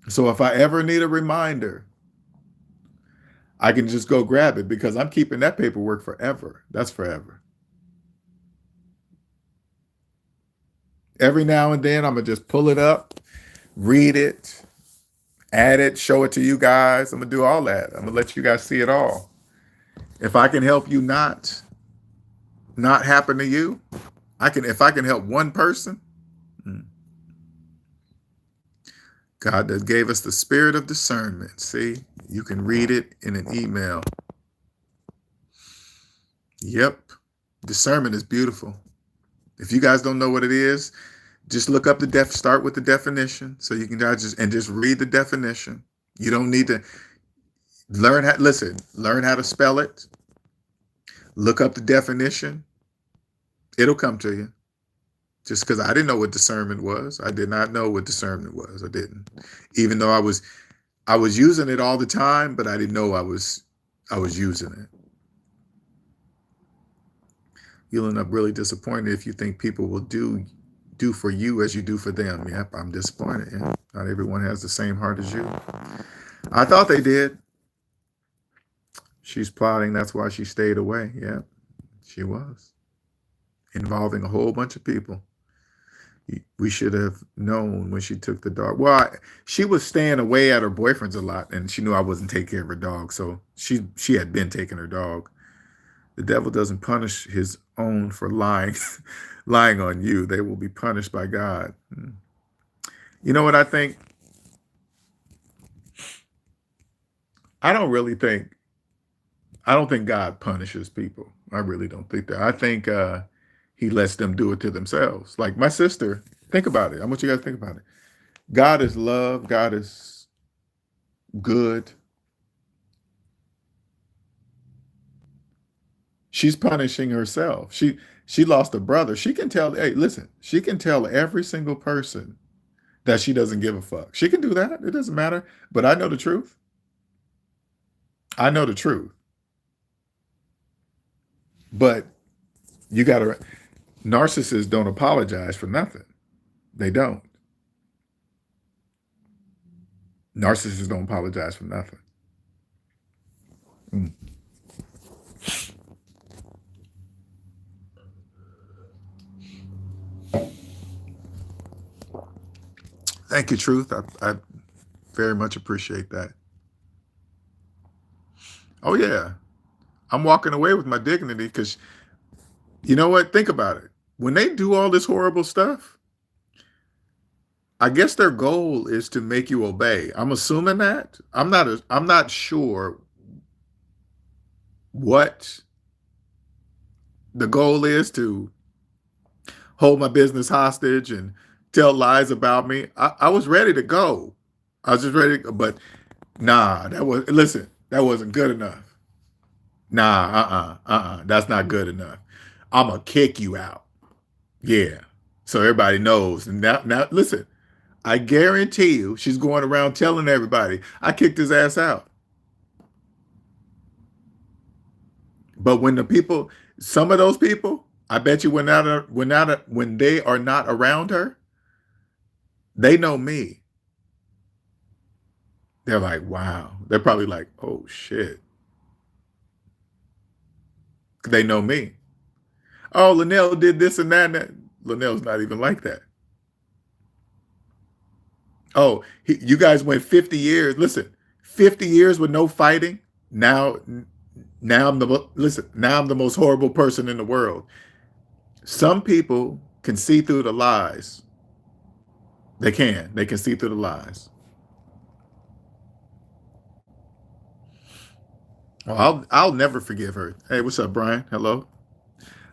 So if I ever need a reminder, I can just go grab it because I'm keeping that paperwork forever. That's forever. Every now and then, I'm going to just pull it up, read it, add it, show it to you guys. I'm going to do all that. I'm going to let you guys see it all. If I can help you not happen to you, if I can help one person, God that gave us the spirit of discernment. See, you can read it in an email. Yep. Discernment is beautiful. If you guys don't know what it is, just look up start with the definition so you can just read the definition. You don't need to learn how to spell it. Look up the definition. It'll come to you. Just because I didn't know what discernment was. I did not know what discernment was. I didn't. Even though I was using it all the time, but I didn't know I was using it. You'll end up really disappointed if you think people will do for you as you do for them. Yep, I'm disappointed. Yeah. Not everyone has the same heart as you. I thought they did. She's plotting. That's why she stayed away. Yeah, she was. Involving a whole bunch of people. We should have known when she took the dog. Well, she was staying away at her boyfriend's a lot, and she knew I wasn't taking care of her dog, so she had been taking her dog. The devil doesn't punish his own for lying, lying on you. They will be punished by God. You know what I think? I don't really think. I don't think God punishes people. I really don't think that. I think He lets them do it to themselves. Like my sister. Think about it. I want you guys to think about it. God is love. God is good. She's punishing herself. She lost a brother. She can tell, hey, listen, she can tell every single person that she doesn't give a fuck. She can do that. It doesn't matter. But I know the truth. I know the truth. But you gotta narcissists don't apologize for nothing. They don't. Narcissists don't apologize for nothing. Mm. Thank you, Truth. I very much appreciate that. Oh yeah. I'm walking away with my dignity because you know what? Think about it. When they do all this horrible stuff, I guess their goal is to make you obey. I'm assuming that. I'm not sure what the goal is to hold my business hostage and tell lies about me. I was ready to go. I was just ready, but nah, that wasn't good enough. Nah, that's not good enough. I'm gonna kick you out. Yeah. So everybody knows. And now listen, I guarantee you she's going around telling everybody, I kicked his ass out. But when the people, some of those people, I bet you when they are not around her, they know me. They're like, wow. They're probably like, oh shit. They know me. Oh, Linnell did this and that. And that. Linnell's not even like that. Oh, you guys went 50 years. Listen, 50 years with no fighting. Now, now Now I'm the most horrible person in the world. Some people can see through the lies. They can. They can see through the lies. Well, I'll never forgive her. Hey, what's up, Brian? Hello.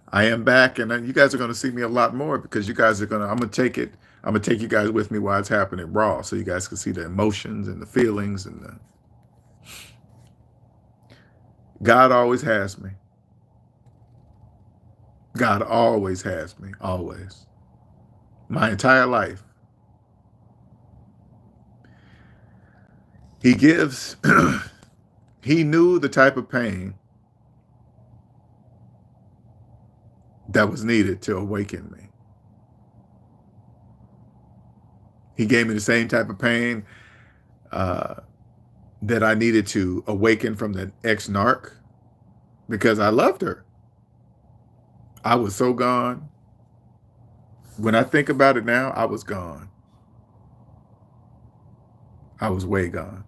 I am back, and you guys are going to see me a lot more because you guys are going to. I'm going to take it. I'm going to take you guys with me while it's happening raw, so you guys can see the emotions and the feelings and the. God always has me. God always has me. Always. My entire life. He gives. He knew the type of pain that was needed to awaken me. He gave me the same type of pain that I needed to awaken from the ex-narc because I loved her. I was so gone. When I think about it now, I was gone. I was way gone.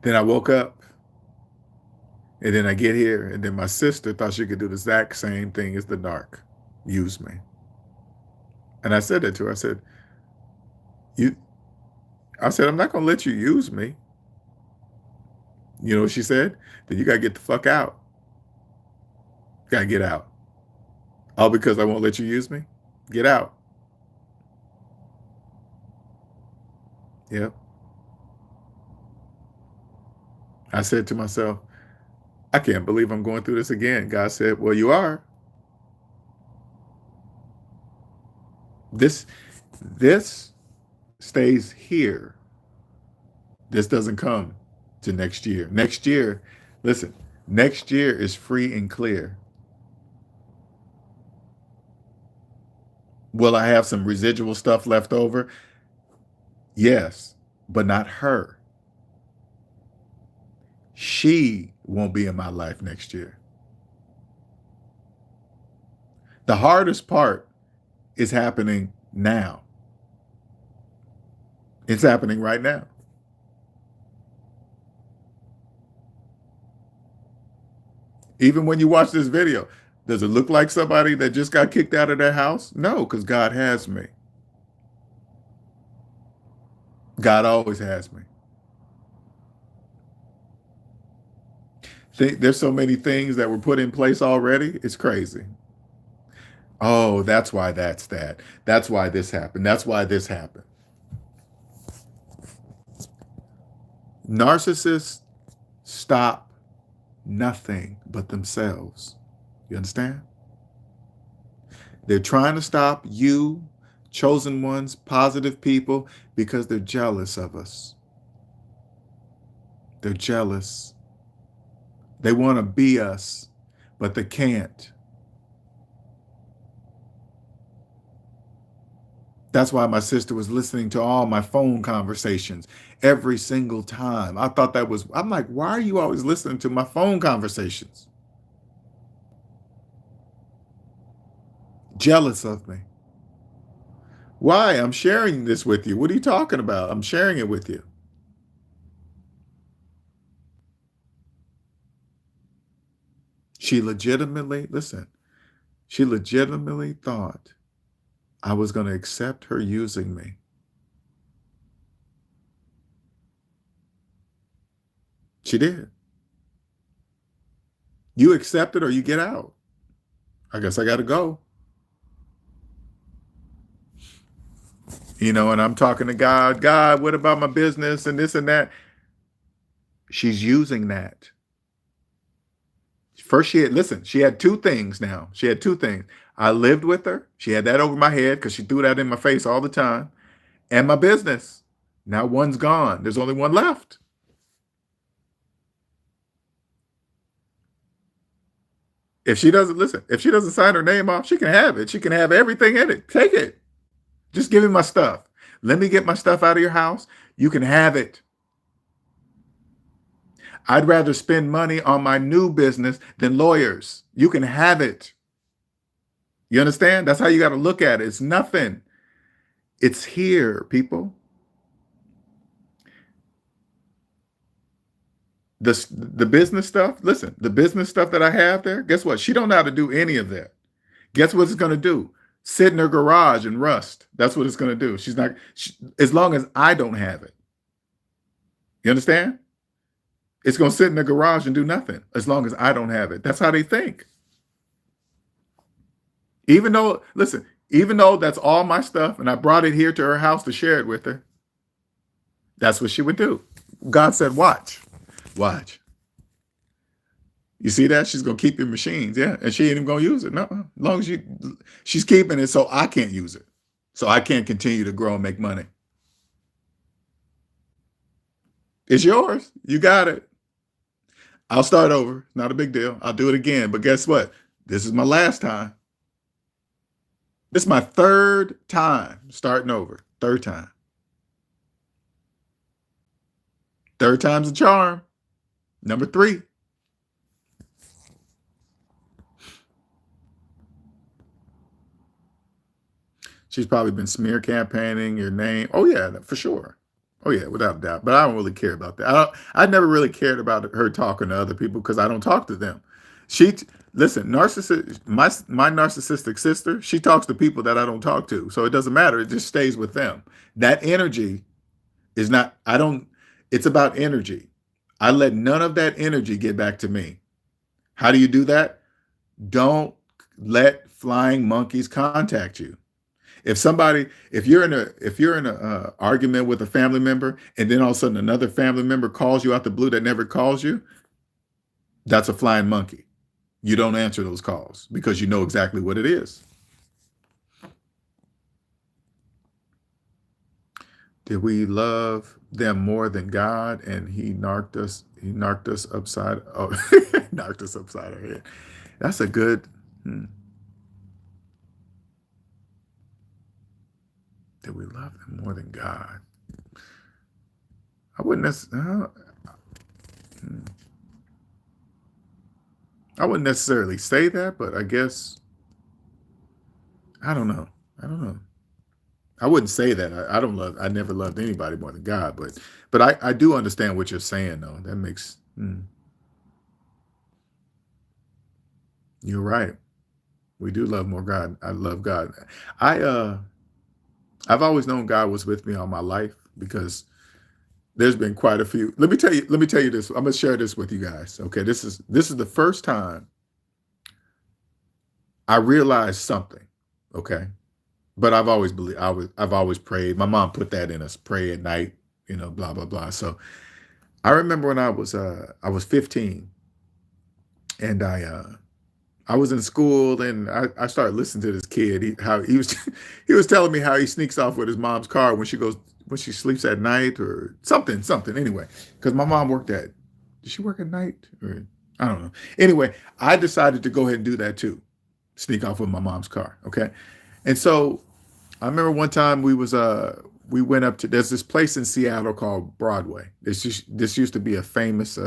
Then I woke up, and then I get here, and then my sister thought she could do the exact same thing as the narc, use me. And I said that to her. You, I said, I'm not gonna let you use me. You know what she said? Then you gotta get the fuck out. Gotta get out. All because I won't let you use me? Get out. Yep. I said to myself, I can't believe I'm going through this again. God said, well, you are. This this stays here. This doesn't come to next year. Next year, listen, next year is free and clear. Will I have some residual stuff left over? Yes, but not her. She won't be in my life next year. The hardest part is happening now. It's happening right now. Even when you watch this video, does it look like somebody that just got kicked out of their house? No, because God has me. God always has me. There's so many things that were put in place already. It's crazy. Oh, that's why that's that. That's why this happened. That's why this happened. Narcissists stop nothing but themselves. You understand? They're trying to stop you, chosen ones, positive people, because they're jealous of us. They're jealous. They want to be us, but they can't. That's why my sister was listening to all my phone conversations every single time. I thought that was, I'm like, why are you always listening to my phone conversations? Jealous of me. Why? I'm sharing this with you. What are you talking about? I'm sharing it with you. She legitimately, listen, she legitimately thought I was going to accept her using me. She did. You accept it or you get out. I guess I got to go. And I'm talking to God. God, what about my business and this and that? She's using that. First, she had two things now. She had two things. I lived with her. She had that over my head because she threw that in my face all the time. And my business. Now one's gone. There's only one left. If she doesn't sign her name off, she can have it. She can have everything in it. Take it. Just give me my stuff. Let me get my stuff out of your house. You can have it. I'd rather spend money on my new business than lawyers. You can have it. You understand? That's how you got to look at it. It's nothing. It's here, people. The business stuff, listen, the business stuff that I have there, guess what? She don't know how to do any of that. Guess what it's going to do? Sit in her garage and rust. That's what it's going to do. As long as I don't have it. You understand? It's going to sit in the garage and do nothing as long as I don't have it. That's how they think. Even though that's all my stuff and I brought it here to her house to share it with her, that's what she would do. God said, watch. You see that? She's going to keep your machines. Yeah. And she ain't even going to use it. No, as long as she's keeping it so I can't use it. So I can't continue to grow and make money. It's yours. You got it. I'll start over. Not a big deal. I'll do it again. But guess what? This is my last time. This is my third time starting over. Third time. Third time's a charm. Number 3. She's probably been smear campaigning your name. Oh yeah, for sure. Oh yeah, without a doubt. But I don't really care about that. I never really cared about her talking to other people because I don't talk to them. Listen, my narcissistic sister, she talks to people that I don't talk to. So it doesn't matter. It just stays with them. That energy is not, it's about energy. I let none of that energy get back to me. How do you do that? Don't let flying monkeys contact you. If you're in a argument with a family member and then all of a sudden another family member calls you out the blue that never calls you, that's a flying monkey. You don't answer those calls because you know exactly what it is. Did we love them more than God? And he knocked us upside knocked us upside our head. That's a good. Did we love them more than God? I wouldn't necessarily say that, but I guess I don't know. I don't know. I wouldn't say that. I don't love. I never loved anybody more than God, but I do understand what you're saying though. That makes you're right. We do love more God. I love God. I I've always known God was with me all my life because there's been quite a few. Let me tell you this. I'm gonna share this with you guys. Okay, this is the first time I realized something. Okay, but I've always believed. I've always prayed. My mom put that in us. Pray at night. You know, blah blah blah. So I remember when I was 15 and I was in school and I started listening to this kid. How he was he was telling me how he sneaks off with his mom's car when she sleeps at night or something anyway. Because my mom worked at did she work at night or I don't know. Anyway, I decided to go ahead and do that too. Sneak off with my mom's car. Okay. And so I remember one time we went up to there's this place in Seattle called Broadway. This used to be a famous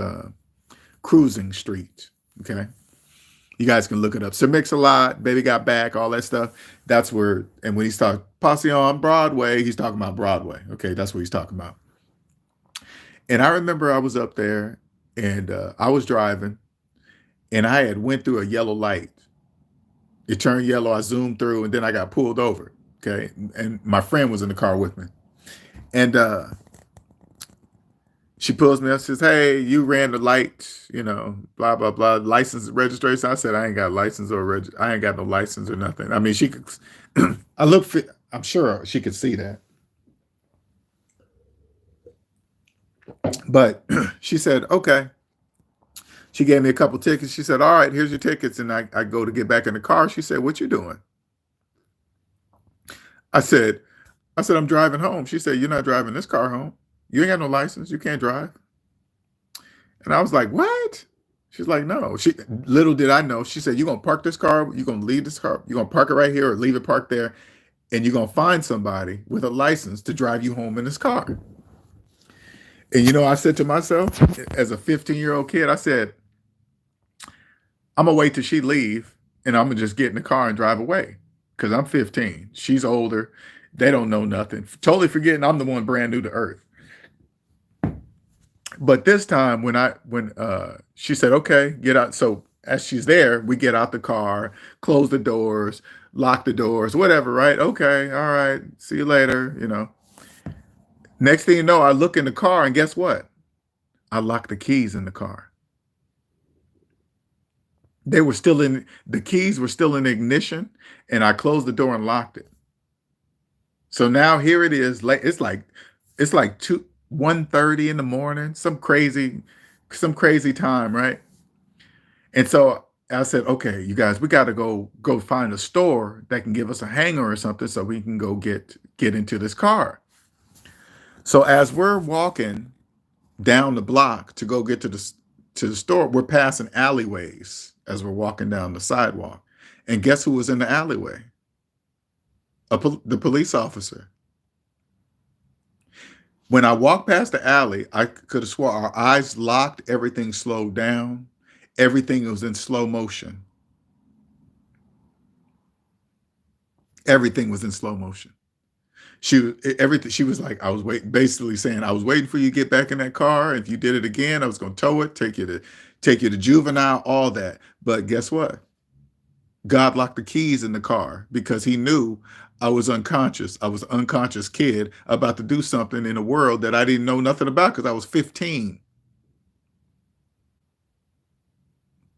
cruising street. Okay. You guys can look it up. Sir Mix-a-Lot, Baby Got Back, all that stuff. That's where, and when he's talking Posse on Broadway, he's talking about Broadway. Okay, that's what he's talking about. And I remember I was up there and I was driving and I had went through a yellow light. It turned yellow, I zoomed through and then I got pulled over. Okay. And my friend was in the car with me. And she pulls me up, says, "Hey, you ran the light, you know, blah blah blah, license and registration." I said, "I ain't got license I ain't got no license or nothing." I mean, she could. I look. I'm sure she could see that, but she said, "Okay." She gave me a couple tickets. She said, "All right, here's your tickets." And I go to get back in the car. She said, "What you doing?" I said, "I'm driving home." She said, "You're not driving this car home. You ain't got no license. You can't drive." And I was like, "What?" She's like, "No." She little did I know. She said, "You're gonna park this car. You're gonna leave this car. You're gonna park it right here or leave it parked there, and you're gonna find somebody with a license to drive you home in this car." And you know, I said to myself, as a 15-year-old kid, I said, "I'm gonna wait till she leave, and I'm gonna just get in the car and drive away." Because I'm 15. She's older. They don't know nothing. Totally forgetting I'm the one brand new to Earth. But this time when she said, "Okay, get out." So as she's there, we get out the car, close the doors, lock the doors, whatever, right? Okay, all right, see you later, you know. Next thing you know, I look in the car and guess what? I locked the keys in the car. They were still in the keys were still in the ignition and I closed the door and locked it. So now here it is, like it's like 1:30 in the morning, some crazy time, right? And so I said, okay, you guys, we got to go find a store that can give us a hanger or something so we can go get into this car. So as we're walking down the block to go get to the store, we're passing alleyways as we're walking down the sidewalk. And guess who was in the alleyway? The police officer. When I walked past the alley, I could have swore our eyes locked, everything slowed down, everything was in slow motion. Everything was in slow motion. She was like, I was waiting, basically saying, I was waiting for you to get back in that car. If you did it again, I was gonna tow it, take you to juvenile, all that. But guess what? God locked the keys in the car because he knew I was unconscious. I was an unconscious kid about to do something in a world that I didn't know nothing about because I was 15.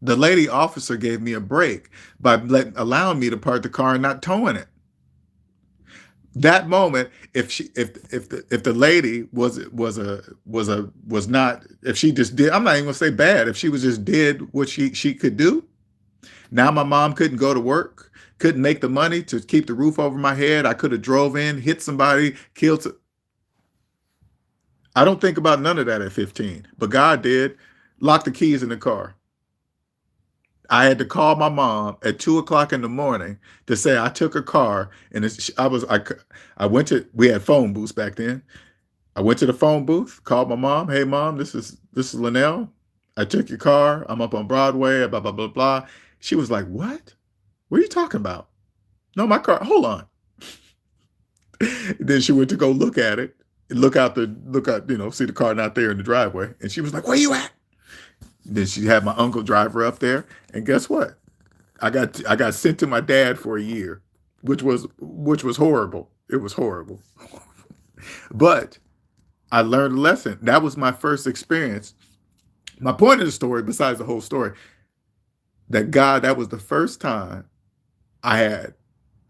The lady officer gave me a break by allowing me to park the car and not towing it. That moment, if the lady was not, if she just did, I'm not even gonna say bad, if she was just did what she could do. Now my mom couldn't go to work, couldn't make the money to keep the roof over my head. I could have drove in, hit somebody, killed. I don't think about none of that at 15, but God did. Lock the keys in the car. I had to call my mom at 2 o'clock in the morning to say I took her car and I went to, we had phone booths back then. I went to the phone booth, called my mom. "Hey mom, this is Linnell. I took your car. I'm up on Broadway, blah, blah, blah, blah." She was like, "What? What are you talking about?" No, my car. Hold on. Then she went to go look at it, look out, see the car not there in the driveway, and she was like, "Where you at?" Then she had my uncle drive her up there, and guess what? I got sent to my dad for a year, which was horrible. It was horrible, but I learned a lesson. That was my first experience. My point of the story, besides the whole story, that was the first time I had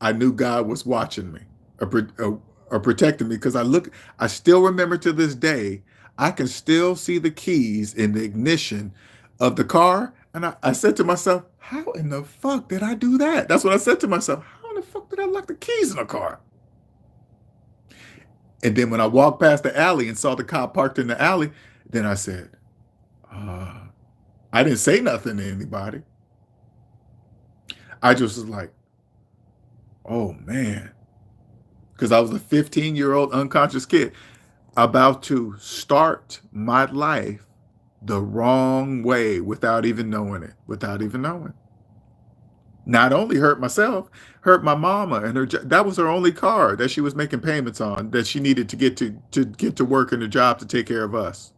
I knew God was watching me or protecting me because I still remember to this day, I can still see the keys in the ignition of the car. And I said to myself, how in the fuck did I do that? That's what I said to myself. How in the fuck did I lock the keys in the car? And then when I walked past the alley and saw the car parked in the alley, then I said, uh, I didn't say nothing to anybody. I just was like, oh man. Because I was a 15-year-old unconscious kid about to start my life the wrong way without even knowing it, without even knowing. Not only hurt myself, hurt my mama and that was her only car that she was making payments on that she needed to get to work and a job to take care of us.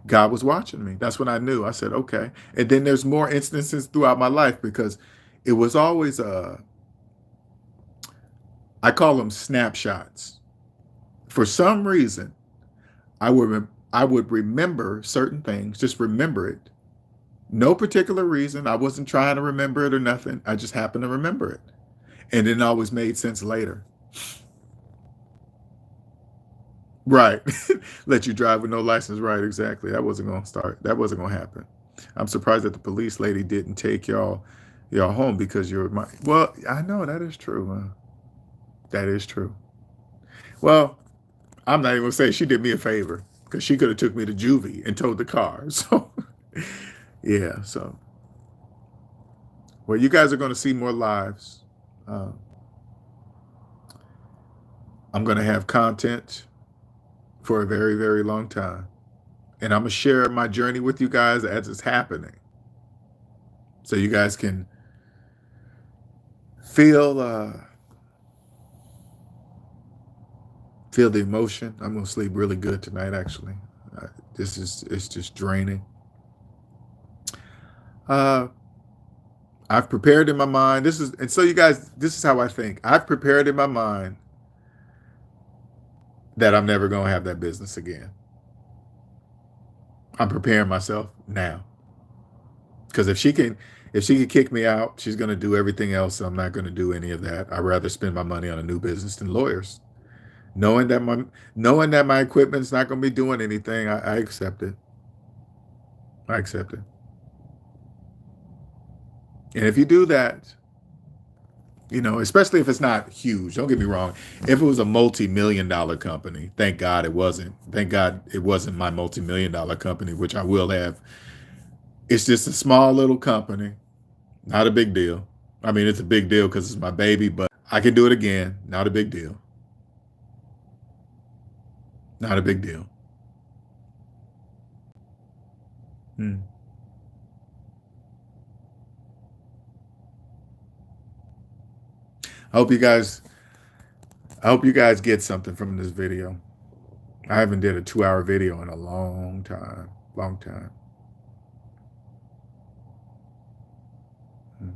God was watching me. That's when I knew. I said, okay. And then there's more instances throughout my life because it was always I call them snapshots. For some reason, I would remember certain things, just remember it. No particular reason. I wasn't trying to remember it or nothing. I just happened to remember it. And it always made sense later. Right. Let you drive with no license. Right, exactly. That wasn't gonna start. That wasn't gonna happen. I'm surprised that the police lady didn't take y'all home because you're my well, I know that is true. That is true. Well, I'm not even gonna say she did me a favor because she could have took me to juvie and towed the car. So yeah, so well, you guys are gonna see more lives. Uh, I'm gonna have content for a very, very long time. And I'm gonna share my journey with you guys as it's happening. So you guys can feel feel the emotion. I'm gonna sleep really good tonight, actually. It's just draining. Uh I've prepared in my mind. And so you guys, this is how I think. I've prepared in my mind that I'm never gonna have that business again. I'm preparing myself now. Because if she can kick me out, she's gonna do everything else. I'm not gonna do any of that. I'd rather spend my money on a new business than lawyers. Knowing that my equipment's not gonna be doing anything, I accept it. I accept it. And if you do that, especially if it's not huge, don't get me wrong. If it was a multi-million dollar company, thank God it wasn't. Thank God it wasn't my multi-million dollar company, which I will have. It's just a small little company, not a big deal. I mean, it's a big deal because it's my baby, but I can do it again. Not a big deal. Not a big deal. Hmm. I hope you guys. I hope you guys get something from this video. I haven't did a 2-hour video in a long time. Long time. Hmm.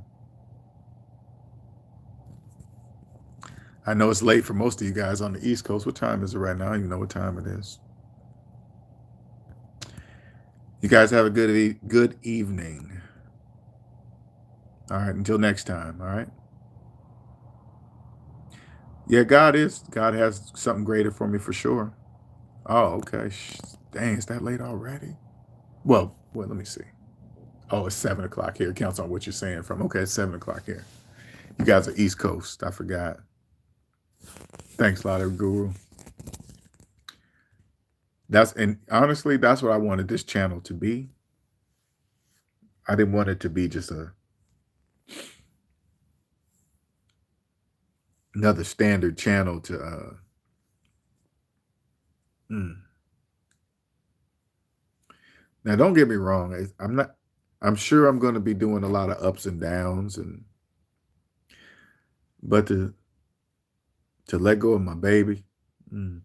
I know it's late for most of you guys on the East Coast. What time is it right now? I don't even know what time it is. You guys have a good evening. All right, until next time. All right. Yeah, God has something greater for me for sure. Oh, okay. Dang, it's that late already? Well, let me see. Oh, it's 7 o'clock here. It counts on what you're saying from. Okay, it's 7 o'clock here. You guys are East Coast. I forgot. Thanks a lot, Guru. And honestly, that's what I wanted this channel to be. I didn't want it to be just another standard channel to mm. Now don't get me wrong. I'm not I'm sure I'm going to be doing a lot of ups and downs, and but to let go of my baby, mm,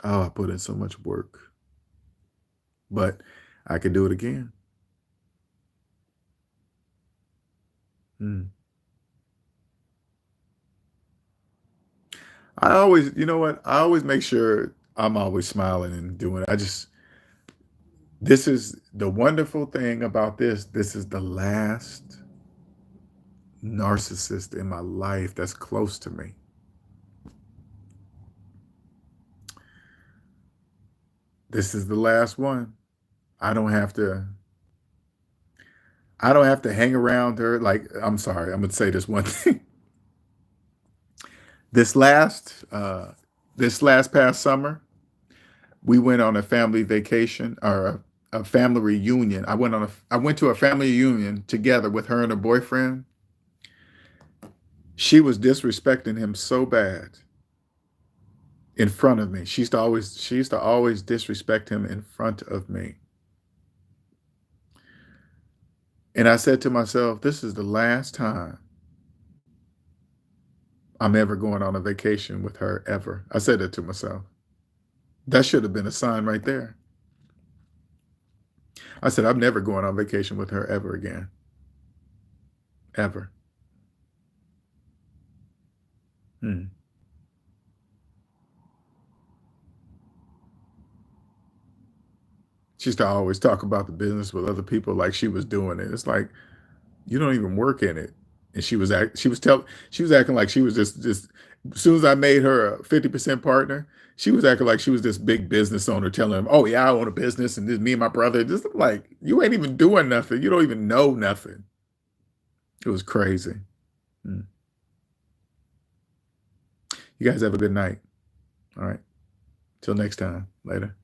oh, I put in so much work, but I could do it again. Mm. I always, you know what? I always make sure I'm always smiling and doing it. This is the wonderful thing about this. This is the last narcissist in my life that's close to me. This is the last one. I don't have to I don't have to hang around her. Like, I'm sorry, I'm gonna say this one thing. This last this last past summer, we went on a family vacation or a family reunion. I went to a family reunion together with her and her boyfriend. She was disrespecting him so bad in front of me. She used to always disrespect him in front of me. And I said to myself, this is the last time I'm ever going on a vacation with her ever. I said that to myself. That should have been a sign right there. I said, I'm never going on vacation with her ever again. Ever. Hmm. She used to always talk about the business with other people like she was doing it. It's like, you don't even work in it. And she was acting like she was just as soon as I made her a 50% partner, she was acting like she was this big business owner telling him, oh yeah, I own a business and this me and my brother. Just like you ain't even doing nothing. You don't even know nothing. It was crazy. Mm. You guys have a good night. All right. Till next time. Later.